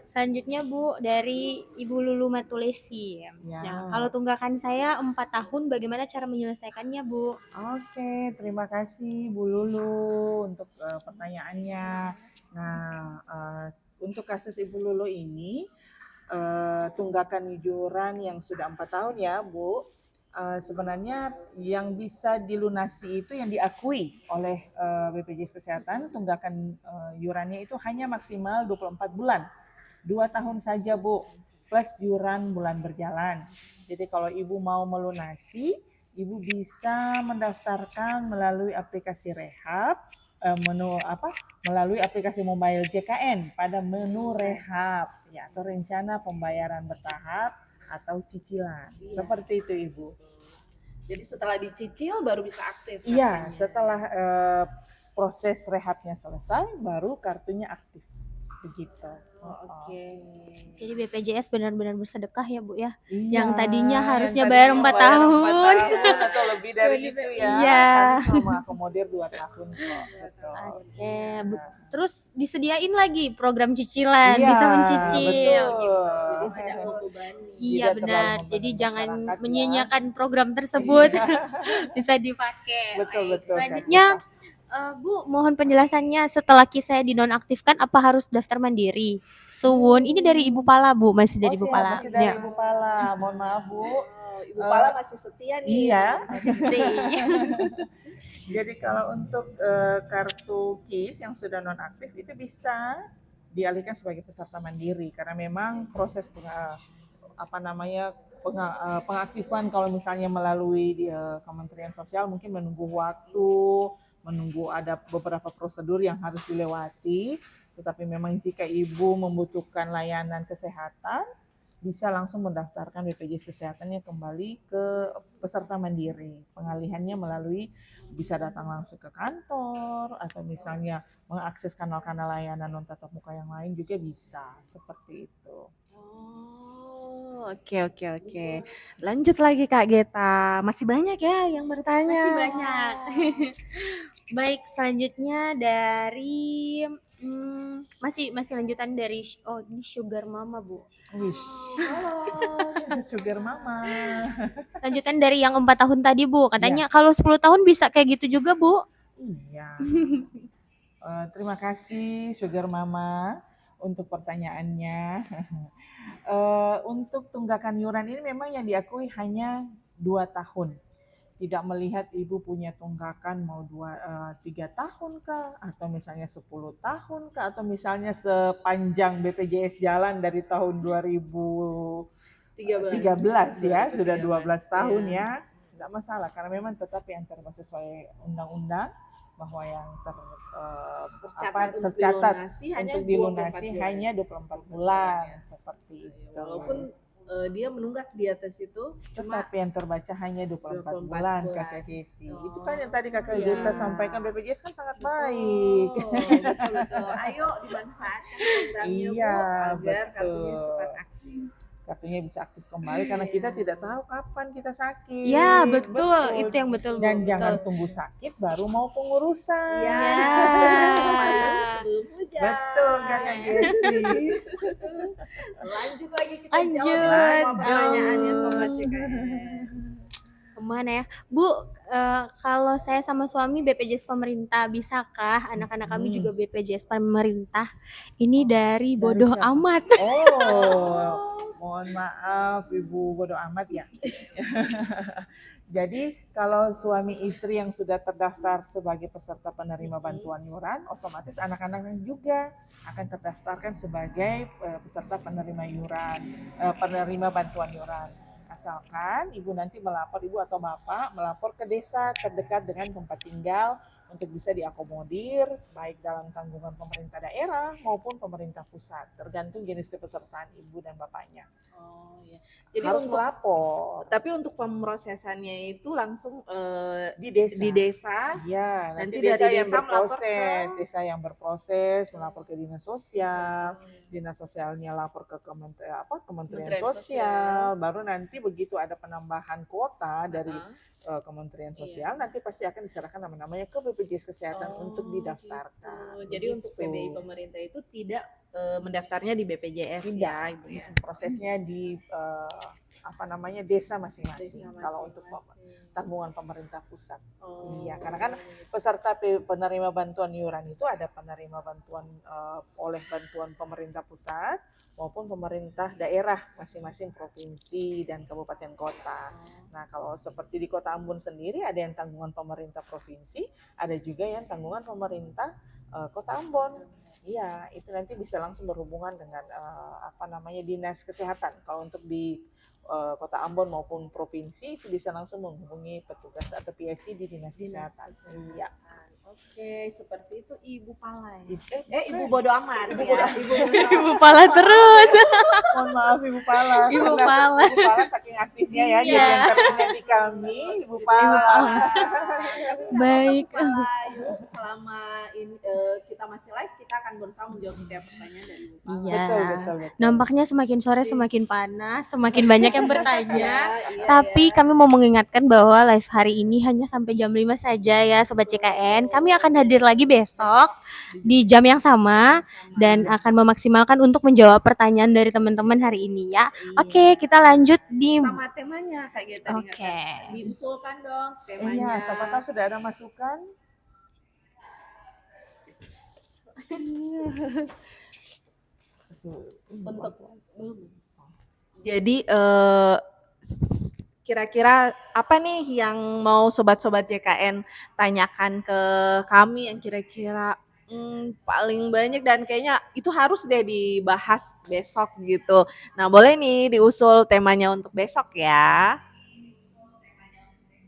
Selanjutnya Bu dari Ibu Lulu Matulesi. Ya. Nah, kalau tunggakan saya 4 tahun, bagaimana cara menyelesaikannya Bu? Oke, terima kasih Bu Lulu untuk pertanyaannya. Nah, untuk kasus Ibu Lulu ini tunggakan iuran yang sudah 4 tahun ya Bu, sebenarnya yang bisa dilunasi itu yang diakui oleh BPJS Kesehatan, tunggakan iurannya itu hanya maksimal 24 bulan. 2 tahun saja Bu, plus iuran bulan berjalan. Jadi kalau Ibu mau melunasi, Ibu bisa mendaftarkan melalui aplikasi Rehab, melalui aplikasi mobile JKN pada menu Rehab ya, atau rencana pembayaran bertahap atau cicilan. Seperti itu Ibu. Jadi setelah dicicil baru bisa aktif. Iya, setelah proses rehabnya selesai baru kartunya aktif. Begitu. Oke. Jadi BPJS benar-benar bersedekah ya Bu ya. Iya, Yang tadinya harusnya yang bayar tadinya 4 bayar tahun. 4 tahun atau lebih dari itu ya. Iya. Kami cuma mengakomodir 2 tahun kok. Betul. Oke, terus disediain lagi program cicilan, Iya, bisa mencicil. betul. Jadi tidak membebani. Iya Tidak benar. terlalu Jadi membebani jangan masyarakat ya. menyia-nyiakan program tersebut. Iya. Bisa dipakai. Betul, Baik. betul, Kak Selanjutnya Gita. Bu, mohon penjelasannya setelah saya dinonaktifkan apa harus daftar mandiri? Suwun, ini dari Ibu Pala Bu, masih dari Ibu siap, Pala. masih dari Ya. Ibu Pala. Mohon maaf Bu. Ibu Pala masih setia nih. Iya. Masih stay. Jadi kalau untuk kartu KIS yang sudah nonaktif itu bisa dialihkan sebagai peserta mandiri karena memang proses pengaktifan kalau misalnya melalui Kementerian Sosial mungkin menunggu waktu, menunggu ada beberapa prosedur yang harus dilewati. Tetapi memang jika Ibu membutuhkan layanan kesehatan, bisa langsung mendaftarkan BPJS Kesehatannya kembali ke peserta mandiri. Pengalihannya melalui bisa datang langsung ke kantor atau misalnya mengakses kanal-kanal layanan non tatap muka yang lain juga bisa seperti itu. Oke. Lanjut lagi Kak Geta. Masih banyak ya yang bertanya. Masih banyak. Baik, selanjutnya dari masih lanjutan dari ini Sugar Mama Bu. Sugar Mama. Lanjutan dari yang 4 tahun tadi Bu, katanya kalau 10 tahun bisa kayak gitu juga Bu. Iya. Terima kasih Sugar Mama untuk pertanyaannya. Untuk tunggakan iuran ini memang yang diakui hanya 2 tahun. Tidak melihat ibu punya tunggakan mau 3 tahun kah, atau misalnya 10 tahun kah, atau misalnya sepanjang BPJS jalan dari tahun 2013 ya, sudah 12 tahun ya. Tidak masalah, karena memang tetap yang sesuai undang-undang bahwa yang tercatat untuk dilunasi hanya 24 bulan seperti itu. Walaupun dia menunggak di atas itu, cuma Tetapi yang terbaca hanya 24 bulan Kakak Desi. Itu kan yang tadi Kakak Iya. Desi sampaikan, BPJS kan sangat baik. Betul. Ayo dimanfaatkan programnya Iya, Bu, agar kartunya betul. cepat aktif. Kartunya bisa aktif kembali karena kita tidak tahu kapan kita sakit. Ya, betul. Itu yang betul, Bu. Dan Betul. jangan tunggu sakit baru mau pengurusan. Ya. Ya. Betul Kakak Desi. Lanjut lagi kita Lanjut. jawab semua pertanyaannya Sobat CKN. Kemana ya? Bu, kalau saya sama suami BPJS pemerintah, bisakah anak-anak kami juga BPJS pemerintah? Ini dari bodoh siapa? amat. Oh, mohon maaf Ibu bodoh amat ya. Jadi kalau suami istri yang sudah terdaftar sebagai peserta penerima bantuan iuran, otomatis anak-anaknya juga akan terdaftarkan sebagai peserta penerima iuran, penerima bantuan iuran. Asalkan ibu nanti melapor, ibu atau bapak melapor ke desa terdekat dengan tempat tinggal untuk bisa diakomodir baik dalam tanggungan pemerintah daerah maupun pemerintah pusat, tergantung jenis kepesertaan ibu dan bapaknya. Oh iya. Jadi Harus untuk melapor tapi untuk pemrosesannya itu langsung di desa. di desa. Ya, Nanti desa dari yang desa melapor berproses, ke- desa yang berproses melapor ke dinas sosial, dinas sosialnya lapor ke Kementerian Kementerian Sosial, baru nanti begitu ada penambahan kuota dari Heeh. Kementerian Sosial, nanti pasti akan diserahkan nama-namanya ke BPJS Kesehatan untuk didaftarkan. Gitu. Jadi untuk Begitu. PBI pemerintah itu tidak mendaftarnya di BPJS Tidak, ya, Ibu ya. prosesnya di desa masing-masing. Desa Kalau untuk masing-masing. tanggungan pemerintah pusat. Oh. Iya, karena kan peserta penerima bantuan iuran itu ada penerima bantuan oleh bantuan pemerintah pusat maupun pemerintah daerah masing-masing provinsi dan kabupaten kota. Nah, kalau seperti di Kota Ambon sendiri ada yang tanggungan pemerintah provinsi, ada juga yang tanggungan pemerintah Kota Ambon. Iya, itu nanti bisa langsung berhubungan dengan dinas kesehatan. Kalau untuk di Kota Ambon maupun provinsi itu bisa langsung menghubungi petugas atau PSC di dinas kesehatan. Iya. Oke, seperti itu Ibu Pala ya. Ibu Ibu bodo amat Ibu ya. bodo- Ibu bodo amat. Ibu pala terus. Mohon maaf Ibu Pala. Ibu Karena Pala. Ibu Pala saking aktifnya ya, Iya. jadi yang terjadi kami Ibu Pala. Baik. Ibu Pala, yuk selama ini kita masih live kita akan berusaha menjawab setiap pertanyaan dari Ibu Pala. Iya. Betul. Nampaknya semakin sore semakin panas, semakin banyak yang bertanya. Iya, Tapi kami mau mengingatkan bahwa live hari ini hanya sampai jam 5 saja ya Sobat CKN. Kami akan hadir lagi besok di jam yang sama dan akan memaksimalkan untuk menjawab pertanyaan dari teman-teman hari ini ya. Oke, kita lanjut di sama temanya kayak gitu. Oke. Diusulkan dong Iya, temanya. siapa tahu sudah ada masukan. Untuk jadi kira-kira apa nih yang mau sobat-sobat JKN tanyakan ke kami yang kira-kira paling banyak dan kayaknya itu harus deh dibahas besok gitu. Nah, boleh nih diusul temanya untuk besok ya.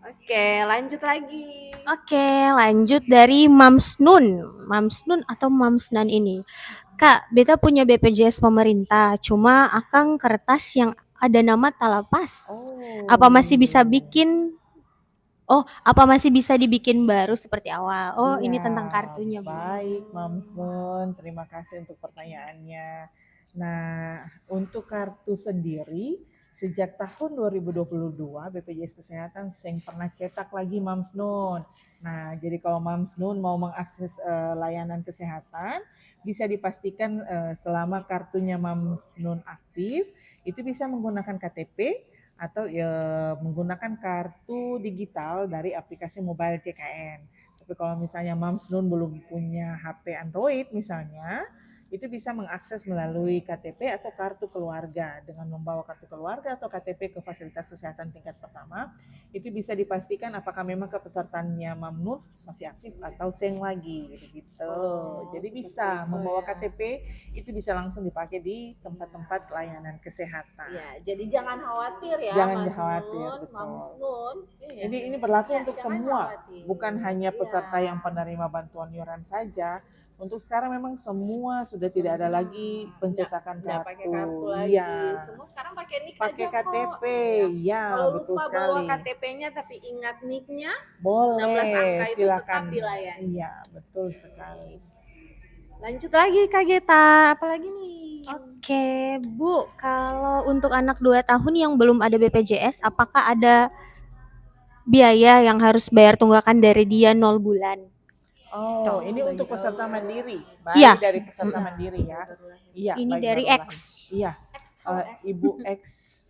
Oke, lanjut lagi. Oke, lanjut dari Mams Nun. Mams Nun atau Mams Nan ini. Kak, beta punya BPJS pemerintah, cuma akang kertas yang ada nama Talapas. Apa masih bisa bikin? Apa masih bisa dibikin baru seperti awal? Ini tentang kartunya, Bu. Baik, Mamsun, terima kasih untuk pertanyaannya. Nah, untuk kartu sendiri, sejak tahun 2022 BPJS Kesehatan seng pernah cetak lagi Mamsnun. Nah, jadi kalau Mamsnun mau mengakses layanan kesehatan, bisa dipastikan selama kartunya Mamsnun aktif, itu bisa menggunakan KTP atau menggunakan kartu digital dari aplikasi mobile CKN. Tapi kalau misalnya Moms Nun belum punya HP Android misalnya, itu bisa mengakses melalui KTP atau kartu keluarga. Dengan membawa kartu keluarga atau KTP ke fasilitas kesehatan tingkat pertama, itu bisa dipastikan apakah memang kepesertaannya Mom Nun masih aktif atau seng lagi gitu. Jadi seperti bisa itu membawa ya. KTP itu bisa langsung dipakai di tempat-tempat layanan kesehatan. Ya, jadi jangan khawatir ya, Jangan Mas khawatir, Nun, betul. Mams Nun. Iya. Ini berlaku Ya, untuk jangan semua, khawatir. bukan hanya peserta Iya. yang penerima bantuan iuran saja. Untuk sekarang memang semua sudah tidak ada lagi pencetakan Nggak pakai kartu kartu. lagi. Iya. Semua sekarang pakai NIK Pakai aja kok. KTP, Iya. ya Kalau betul lupa bawa sekali. KTP-nya tapi ingat NIK-nya, 16 Boleh, angka itu silakan. tetap dilayani. Iya, betul sekali. Lanjut lagi Kak Geta, apalagi nih? Oke, Bu, kalau untuk anak 2 tahun yang belum ada BPJS, apakah ada biaya yang harus bayar tunggakan dari dia 0 bulan? Oh, ini untuk peserta mandiri, bayi Iya. dari peserta mandiri ya. Iya, Ini bayi dari baru X. lahir. Iya, Ibu X,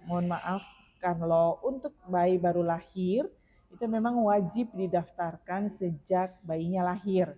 mohon maaf, kalau untuk bayi baru lahir itu memang wajib didaftarkan sejak bayinya lahir.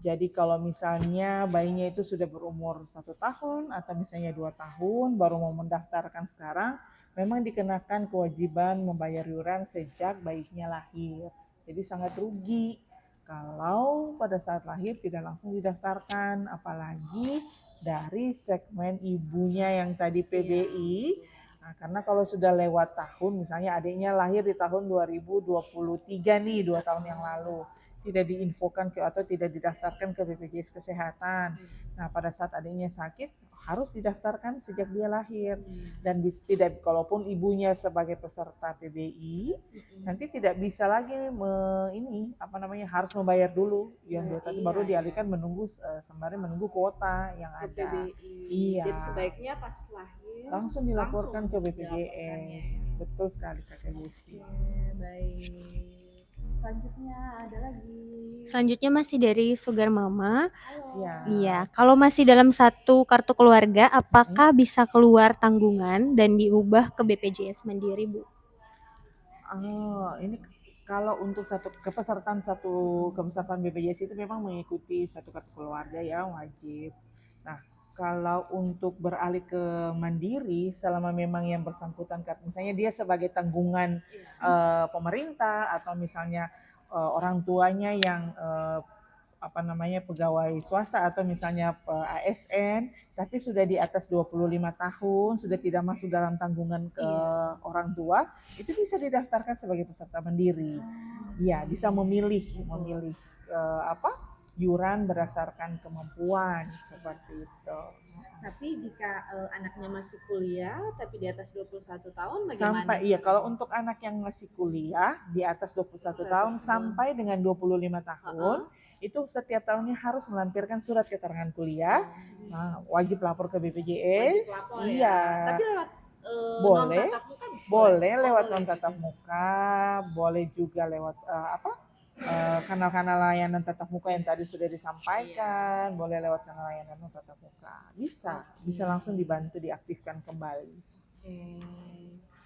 Jadi kalau misalnya bayinya itu sudah berumur 1 tahun atau misalnya 2 tahun baru mau mendaftarkan sekarang, memang dikenakan kewajiban membayar iuran sejak bayinya lahir. Jadi sangat rugi kalau pada saat lahir tidak langsung didaftarkan, apalagi dari segmen ibunya yang tadi PBI. Nah, karena kalau sudah lewat tahun, misalnya adiknya lahir di tahun 2023 nih, 2 tahun yang lalu, tidak diinfokan atau tidak didaftarkan ke BPJS Kesehatan. Nah, pada saat adiknya sakit harus didaftarkan sejak dia lahir, dan tidak, kalaupun ibunya sebagai peserta PBI nanti tidak bisa lagi harus membayar dulu yang tadi baru dialihkan menunggu sembari menunggu kuota yang Ke ada. PBI. Iya. Jadi sebaiknya pas lahir Langsung dilaporkan ke dilaporkan BPJS. ya. Betul sekali Kakak Yesi. Oke, baik. Selanjutnya ada lagi. Selanjutnya masih dari Sugar Mama. Siap. Iya, kalau masih dalam satu kartu keluarga, apakah bisa keluar tanggungan dan diubah ke BPJS Mandiri, Bu? Oh, ini kalau untuk kepesertaan BPJS itu memang mengikuti satu kartu keluarga ya, wajib. Nah, kalau untuk beralih ke mandiri, selama memang yang bersangkutan, misalnya dia sebagai tanggungan pemerintah atau misalnya orang tuanya yang pegawai swasta atau misalnya ASN, tapi sudah di atas 25 tahun, sudah tidak masuk dalam tanggungan ke orang tua, itu bisa didaftarkan sebagai peserta mandiri. Iya, bisa memilih iuran berdasarkan kemampuan seperti itu. Tapi jika anaknya masih kuliah tapi di atas 21 tahun bagaimana? Kalau untuk anak yang masih kuliah di atas 21 tahun sampai dengan 25 tahun, itu setiap tahunnya harus melampirkan surat keterangan kuliah. Nah, wajib lapor ke BPJS. Wajib lapor, iya. Ya. Tapi lewat boleh, non-tatap muka boleh lewat non-tatap muka, boleh juga lewat kanal-kanal layanan tatap muka yang tadi sudah disampaikan, boleh lewat kanal layanan tatap muka, bisa langsung dibantu diaktifkan kembali.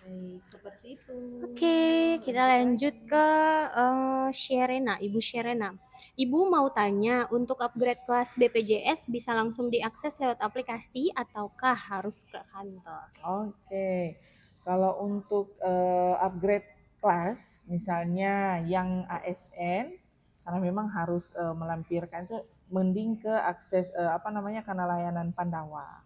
Baik, seperti itu. Oke, kita lanjut ke Sherena, Ibu Sherena. Ibu mau tanya, untuk upgrade kelas BPJS bisa langsung diakses lewat aplikasi ataukah harus ke kantor? Oke, kalau untuk upgrade kelas, misalnya yang ASN, karena memang harus melampirkan itu, mending ke akses kanal layanan Pandawa.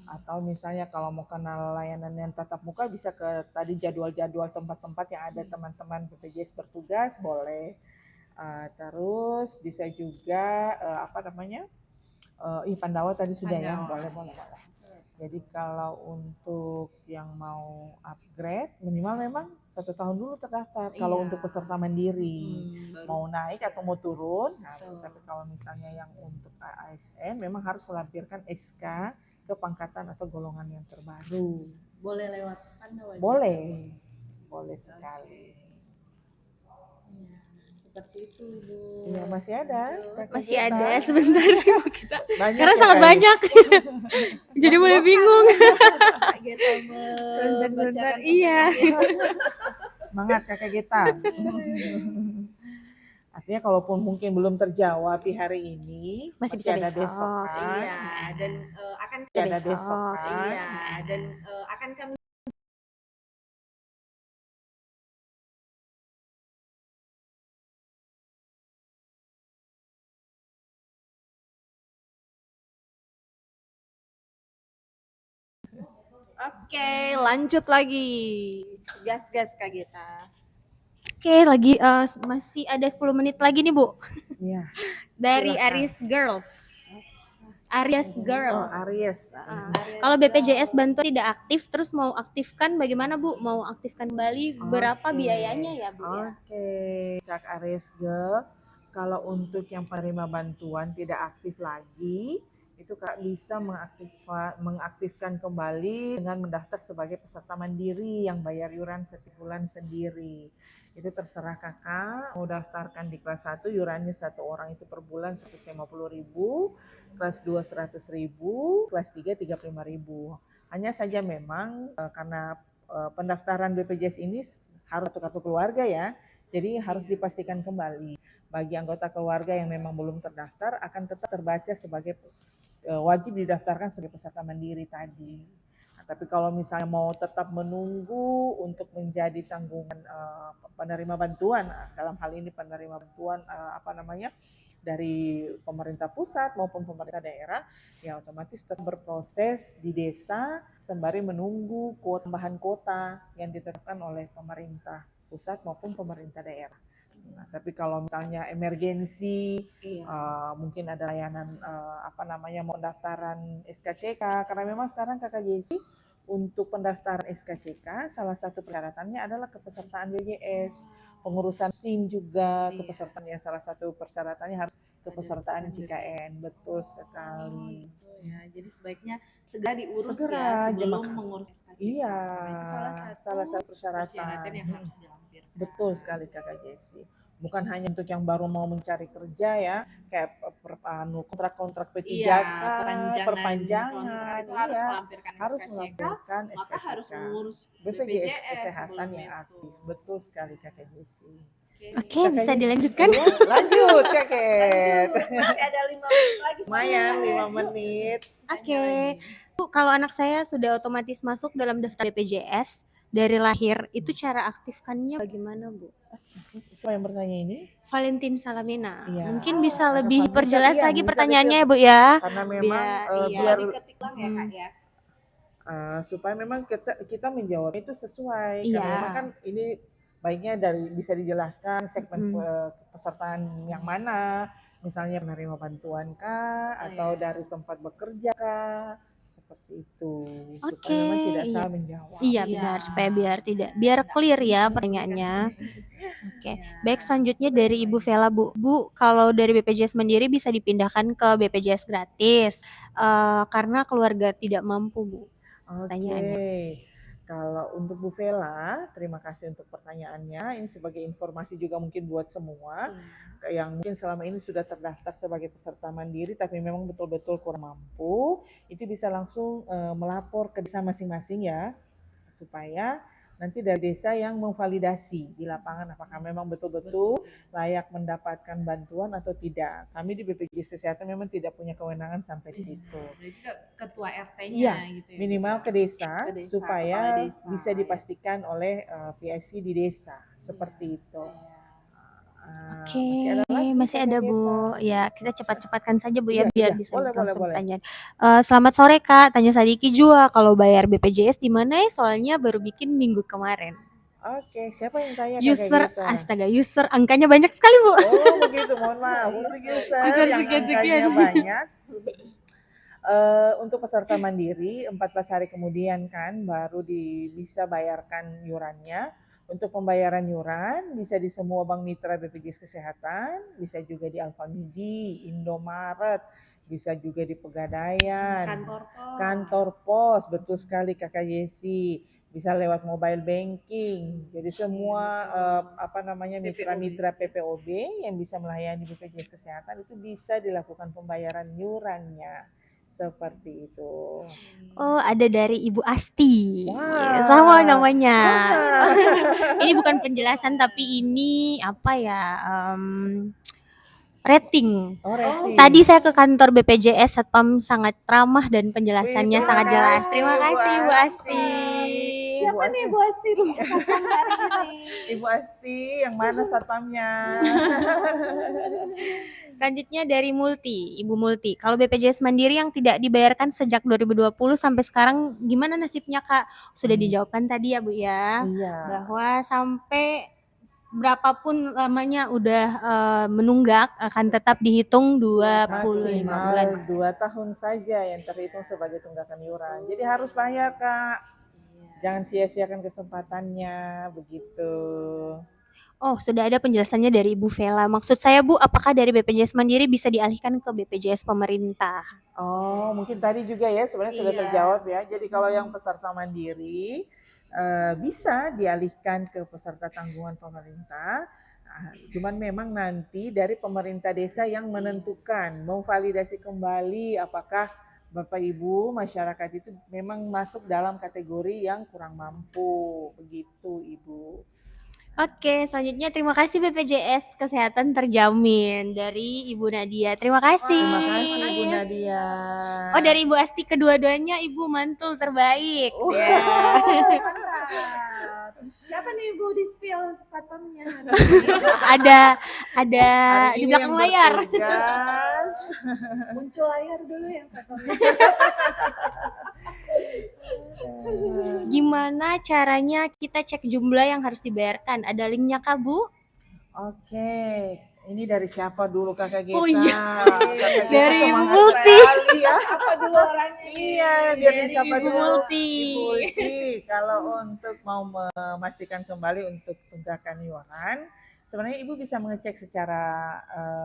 Atau misalnya kalau mau kenal layanan yang tatap muka bisa ke tadi jadwal-jadwal tempat-tempat yang ada teman-teman BPJS bertugas, boleh. Terus bisa juga Pandawa tadi sudah ya, boleh. Jadi kalau untuk yang mau upgrade minimal memang 1 tahun dulu terdaftar. Kalau untuk peserta mandiri mau naik atau mau turun, tapi kalau misalnya yang untuk ASN memang harus melampirkan SK kepangkatan atau golongan yang terbaru. Boleh lewat Pandawa? Boleh sekali. Seperti itu, Bu. Iya, masih ada. Masih ada sebentar kita. Banyak karena sangat banyak. Jadi mulai bingung. Sebentar. Iya. Semangat Kakak Geta. Artinya kalaupun mungkin belum terjawab di hari ini, Masih bisa ada besok. besok kan. Iya, dan akan Ada besok. besok kan. iya, dan akan kami Oke, lanjut lagi. Gas-gas Kak Gita. Oke, lagi masih ada 10 menit lagi nih, Bu. Iya. Dari Silakan. Aries Girls. Aries Girls. Oh, Aries. Kalau BPJS bantuan tidak aktif, terus mau aktifkan bagaimana, Bu? Mau aktifkan kembali, berapa Oke. biayanya ya, Bu? Ya? Oke, Kak Aries Girl, kalau untuk yang penerima bantuan tidak aktif lagi, itu Kak bisa mengaktifkan kembali dengan mendaftar sebagai peserta mandiri yang bayar iuran setiap bulan sendiri. Itu terserah Kakak mau daftarkan di kelas 1, iurannya satu orang itu per bulan 150.000, kelas 2 100.000, kelas 3 35.000. Hanya saja memang karena pendaftaran BPJS ini harus kartu keluarga ya, jadi harus dipastikan kembali. Bagi anggota keluarga yang memang belum terdaftar akan tetap terbaca sebagai wajib didaftarkan sebagai peserta mandiri tadi. Nah, tapi kalau misalnya mau tetap menunggu untuk menjadi tanggungan penerima bantuan, dalam hal ini penerima bantuan dari pemerintah pusat maupun pemerintah daerah, ya otomatis tetap berproses di desa sembari menunggu tambahan kuota yang ditetapkan oleh pemerintah pusat maupun pemerintah daerah. Nah, tapi kalau misalnya emergensi, mungkin ada layanan pendaftaran SKCK, karena memang sekarang Kakak Jesi untuk pendaftaran SKCK salah satu persyaratannya adalah kepesertaan BPJS, pengurusan SIM juga kepesertaan, ya salah satu persyaratannya harus kepesertaan JKN. Betul sekali. Ya, jadi sebaiknya segera diurus Segera, ya sebelum mengurus SKCK. Iya, Karena itu salah satu persyaratan yang harus dilampirkan. Betul sekali Kakak Jesi. Bukan hanya untuk yang baru mau mencari kerja ya, kayak kontrak-kontrak P3K, perpanjangan, harus melampirkan SKCK. Maka harus mengurus BPJS Kesehatan yang aktif. Betul sekali Kakak Jesi. Oke, bisa dilanjutkan? Ya, lanjut Kakek. Masih ada 5 menit lagi. Lumayan 5 menit. Oke. Bu, kalau anak saya sudah otomatis masuk dalam daftar BPJS dari lahir, itu cara aktifkannya bagaimana, Bu? Siapa yang bertanya ini? Valentin Salamina. Iya. Mungkin bisa lebih Bisa, perjelas iya, lagi bisa pertanyaannya ya, detail. Bu ya. Karena memang biar diketik lang ya Kak ya. supaya memang kita menjawab itu sesuai. Iya. Karena memang kan ini baiknya bisa dijelaskan segmen pesertaan yang mana, misalnya penerima bantuan kah, atau dari tempat bekerja kah, seperti itu. Supaya memang tidak salah menjawab. Iya benar, supaya biar clear ya pertanyaannya. Oke, baik, selanjutnya dari Ibu Vela, Bu. Bu, kalau dari BPJS Mandiri bisa dipindahkan ke BPJS gratis karena keluarga tidak mampu, Bu. Oke. Kalau untuk Bu Vela, terima kasih untuk pertanyaannya. Ini sebagai informasi juga mungkin buat semua yang mungkin selama ini sudah terdaftar sebagai peserta mandiri tapi memang betul-betul kurang mampu, itu bisa langsung melapor ke desa masing-masing ya, supaya nanti dari desa yang memvalidasi di lapangan apakah memang betul-betul layak mendapatkan bantuan atau tidak. Kami di BPJS Kesehatan memang tidak punya kewenangan sampai di situ. Berarti ketua RT-nya Iya, gitu ya. minimal ke desa supaya desa, bisa dipastikan oleh PIC di desa, seperti itu. Oke, masih ada Bu. Ya, kita cepat-cepatkan saja Bu ya, biar bisa langsung tanya. Selamat sore Kak, tanya Sadiki juga kalau bayar BPJS di mana ya? Soalnya baru bikin minggu kemarin. Oke, siapa yang tanya? User angkanya banyak sekali Bu. Oh begitu, mohon maaf untuk user yang angkanya banyak. Untuk peserta mandiri 14 hari kemudian kan baru bisa bayarkan yurannya. Untuk pembayaran yuran bisa di semua bank mitra BPJS Kesehatan, bisa juga di Alfamidi, Indomaret, bisa juga di Pegadaian, kantor pos, betul sekali Kakak Yesi, bisa lewat mobile banking. Jadi semua mitra-mitra PPOB yang bisa melayani BPJS Kesehatan itu bisa dilakukan pembayaran yurannya. Seperti itu. Oh, ada dari Ibu Asti. Wah, Sama namanya. sama. Ini bukan penjelasan tapi ini apa ya? Rating. Oh, rating. Tadi saya ke kantor BPJS Satpam sangat ramah dan Wih, penjelasannya terima sangat jelas. kasih, Terima Bu kasih Ibu Asti. Asti. Siapa Ibu nih Asti. Bu Asti di satpam hari ini? Ibu Asti, yang mana satpamnya? Selanjutnya dari Multi, Ibu Multi. Kalau BPJS Mandiri yang tidak dibayarkan sejak 2020 sampai sekarang gimana nasibnya, Kak? Sudah dijawabkan tadi ya, Bu ya. Iya. Bahwa sampai berapapun lamanya udah menunggak akan tetap dihitung 25 bulan. Maksimal 2 tahun saja yang terhitung sebagai tunggakan iuran. Jadi harus bayar, Kak. Jangan sia-siakan kesempatannya, begitu. Oh, sudah ada penjelasannya dari Ibu Vela. Maksud saya, Bu, apakah dari BPJS Mandiri bisa dialihkan ke BPJS pemerintah? Oh, mungkin tadi juga ya sebenarnya sudah Iya. terjawab ya. Jadi kalau yang peserta mandiri bisa dialihkan ke peserta tanggungan pemerintah. Cuman memang nanti dari pemerintah desa yang menentukan, memvalidasi kembali apakah Bapak Ibu masyarakat itu memang masuk dalam kategori yang kurang mampu, begitu Ibu. Oke, selanjutnya terima kasih BPJS Kesehatan terjamin dari Ibu Nadia. Terima kasih. Terima kasih Ibu Nadia. Oh, dari Ibu Asti kedua-duanya Ibu mantul terbaik. Oh. Ya. Mantap. Siapa nih Bu di spill satpamnya? ada Hari di ini belakang yang layar. bertugas. Muncul layar dulu yang satpamnya. Gimana caranya kita cek jumlah yang harus dibayarkan? Ada linknya Kak, Bu? Oke, ini dari siapa dulu kakak Gita? Oh iya. Kakak Gita Dari Ibu semangat Multi. sekali ya. Apa dulu orangnya? Iya, biar Dari disapa Ibu dulu. Multi. Ibu Multi, kalau untuk mau memastikan kembali untuk tunggakan iuran, sebenarnya Ibu bisa mengecek secara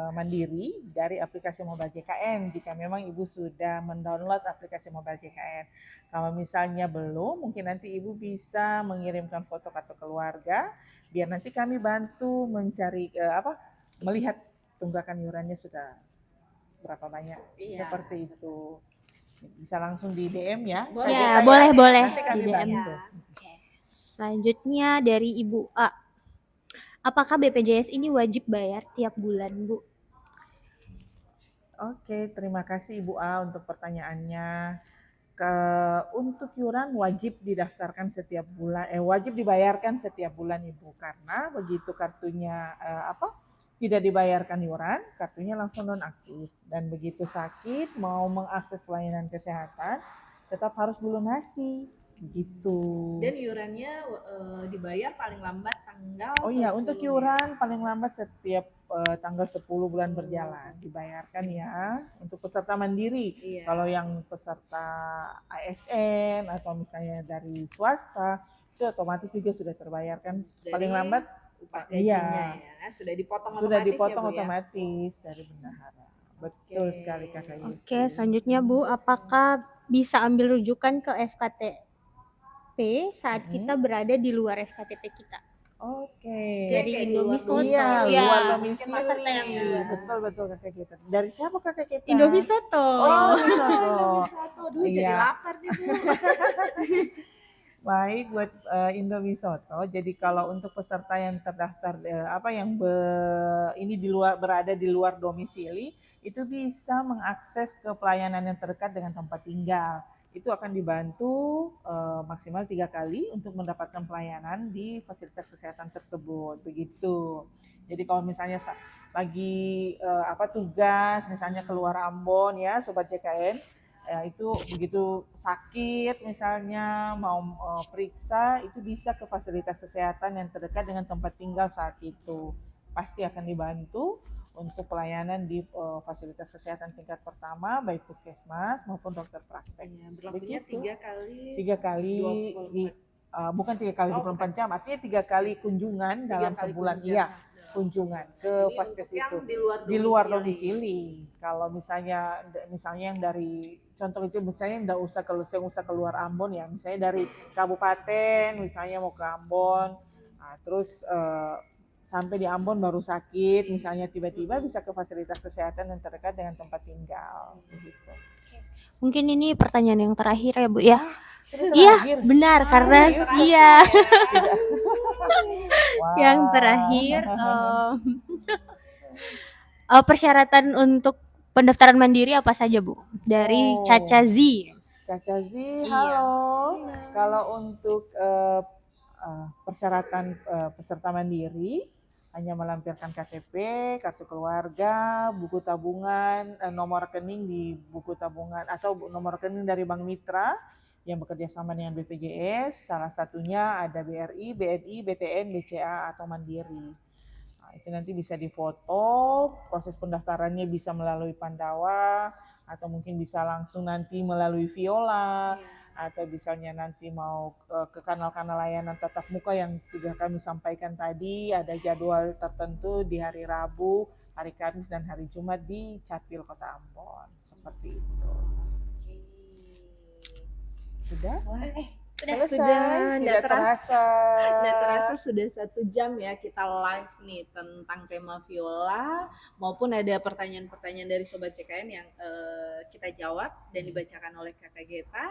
mandiri dari aplikasi Mobile JKN jika memang Ibu sudah mendownload aplikasi Mobile JKN. Kalau misalnya belum, mungkin nanti Ibu bisa mengirimkan foto kartu keluarga biar nanti kami bantu mencari melihat tunggakan iurannya sudah berapa banyak. Iya. Seperti itu. Bisa langsung di DM ya. Boleh. Ya, Kak Gita boleh Nanti kami di DM. bantu. Selanjutnya dari Ibu A. Apakah BPJS ini wajib bayar tiap bulan, Bu? Oke, terima kasih Ibu A untuk pertanyaannya. Untuk iuran wajib didaftarkan setiap bulan, wajib dibayarkan setiap bulan Ibu, karena begitu kartunya tidak dibayarkan iuran, kartunya langsung nonaktif, dan begitu sakit mau mengakses pelayanan kesehatan tetap harus lunasi begitu. Dan iurannya dibayar paling lambat tanggal. Oh iya, 10 untuk ya. iuran paling lambat setiap tanggal 10 bulan berjalan dibayarkan ya untuk peserta mandiri. Iya. Kalau yang peserta ASN atau misalnya dari swasta itu otomatis juga sudah terbayarkan paling lambat. Gajinya ya, sudah dipotong Sudah otomatis dipotong ya, Bu, ya? otomatis dari bendahara. Betul Oke. sekali Kakak Yesi. Oke, selanjutnya Bu, apakah bisa ambil rujukan ke FKTP saat kita berada di luar FKTP kita? Oke. Dari Kayak di Indomie luar Soto. Iya, Ya, luar mungkin domisili. peserta yang di luar. Betul Kakak kita. Dari siapa Kakak kita? Indomie Soto. Oh, Indomie Soto. Satu, aduh jadi Iya. lapar nih Bu. Baik buat Indomie Soto. Jadi kalau untuk peserta yang terdaftar ini berada di luar domisili, itu bisa mengakses ke pelayanan yang terdekat dengan tempat tinggal. Itu akan dibantu maksimal 3 kali untuk mendapatkan pelayanan di fasilitas kesehatan tersebut. Begitu. Jadi kalau misalnya lagi tugas, misalnya keluar Ambon ya, Sobat JKN, ya, itu begitu sakit misalnya mau periksa, itu bisa ke fasilitas kesehatan yang terdekat dengan tempat tinggal saat itu. Pasti akan dibantu untuk pelayanan di fasilitas kesehatan tingkat pertama, baik puskesmas maupun dokter praktek. Ya, berlakunya Begitu. 3 kali. 3 kali 24. bukan 3 kali 24 jam, artinya 3 kali kunjungan dalam kali sebulan. kunjungan. Iya, kunjungan ke Jadi vaskes untuk yang itu. di luar Domisili. Kalau misalnya yang dari contoh itu misalnya nggak usah keluar Ambon ya, misalnya dari kabupaten misalnya mau ke Ambon, terus sampai di Ambon baru sakit, misalnya tiba-tiba bisa ke fasilitas kesehatan yang terdekat dengan tempat tinggal. Begitu. Mungkin ini pertanyaan yang terakhir ya Bu ya. Ini Iya, terakhir. benar karena Serius? iya. Tidak. Yang Wah. terakhir persyaratan untuk pendaftaran mandiri apa saja Bu? Dari Oh. Caca Z. Caca Z, Iya. halo. Kalau untuk persyaratan peserta mandiri hanya melampirkan KTP, kartu keluarga, buku tabungan, nomor rekening di buku tabungan atau nomor rekening dari Bank Mitra yang bekerja sama dengan BPJS. Salah satunya ada BRI, BNI, BTN, BCA atau Mandiri. Nah, itu nanti bisa difoto, proses pendaftarannya bisa melalui Pandawa, atau mungkin bisa langsung nanti melalui Viola, atau misalnya nanti mau ke kanal-kanal layanan tatap muka yang sudah kami sampaikan tadi, ada jadwal tertentu di hari Rabu, hari Kamis, dan hari Jumat di Capil Kota Ambon. Seperti itu. Sudah? Sudah, tidak terasa. Nggak terasa sudah 1 jam ya kita live nih tentang tema Viola, maupun ada pertanyaan-pertanyaan dari Sobat CKN yang kita jawab dan dibacakan oleh Kakak Geta.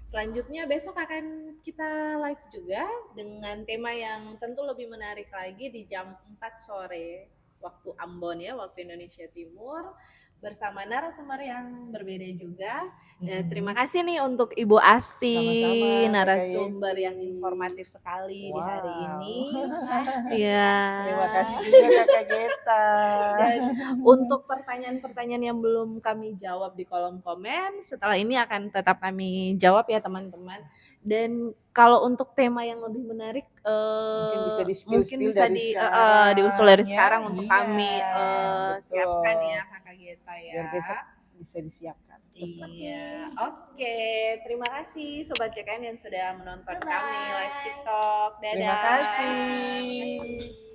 Selanjutnya besok akan kita live juga dengan tema yang tentu lebih menarik lagi di jam 4 sore waktu Ambon ya, waktu Indonesia Timur, bersama narasumber yang berbeda juga. Terima kasih nih untuk Ibu Asti, Sama-sama, narasumber Kakak Yesi. yang informatif sekali di hari Wow. ini. Iya. Terima kasih juga Kakak Geta. Dan untuk pertanyaan-pertanyaan yang belum kami jawab di kolom komen, setelah ini akan tetap kami jawab ya teman-teman. Dan kalau untuk tema yang lebih menarik, Mungkin bisa mungkin bisa sekarang, diusul dari ya. sekarang untuk Iya, kami betul. siapkan ya Kakak Geta ya. Biar besok bisa disiapkan. Iya, oke. Terima kasih Sobat CKN yang sudah menonton kami live TikTok. Dadah. Terima kasih.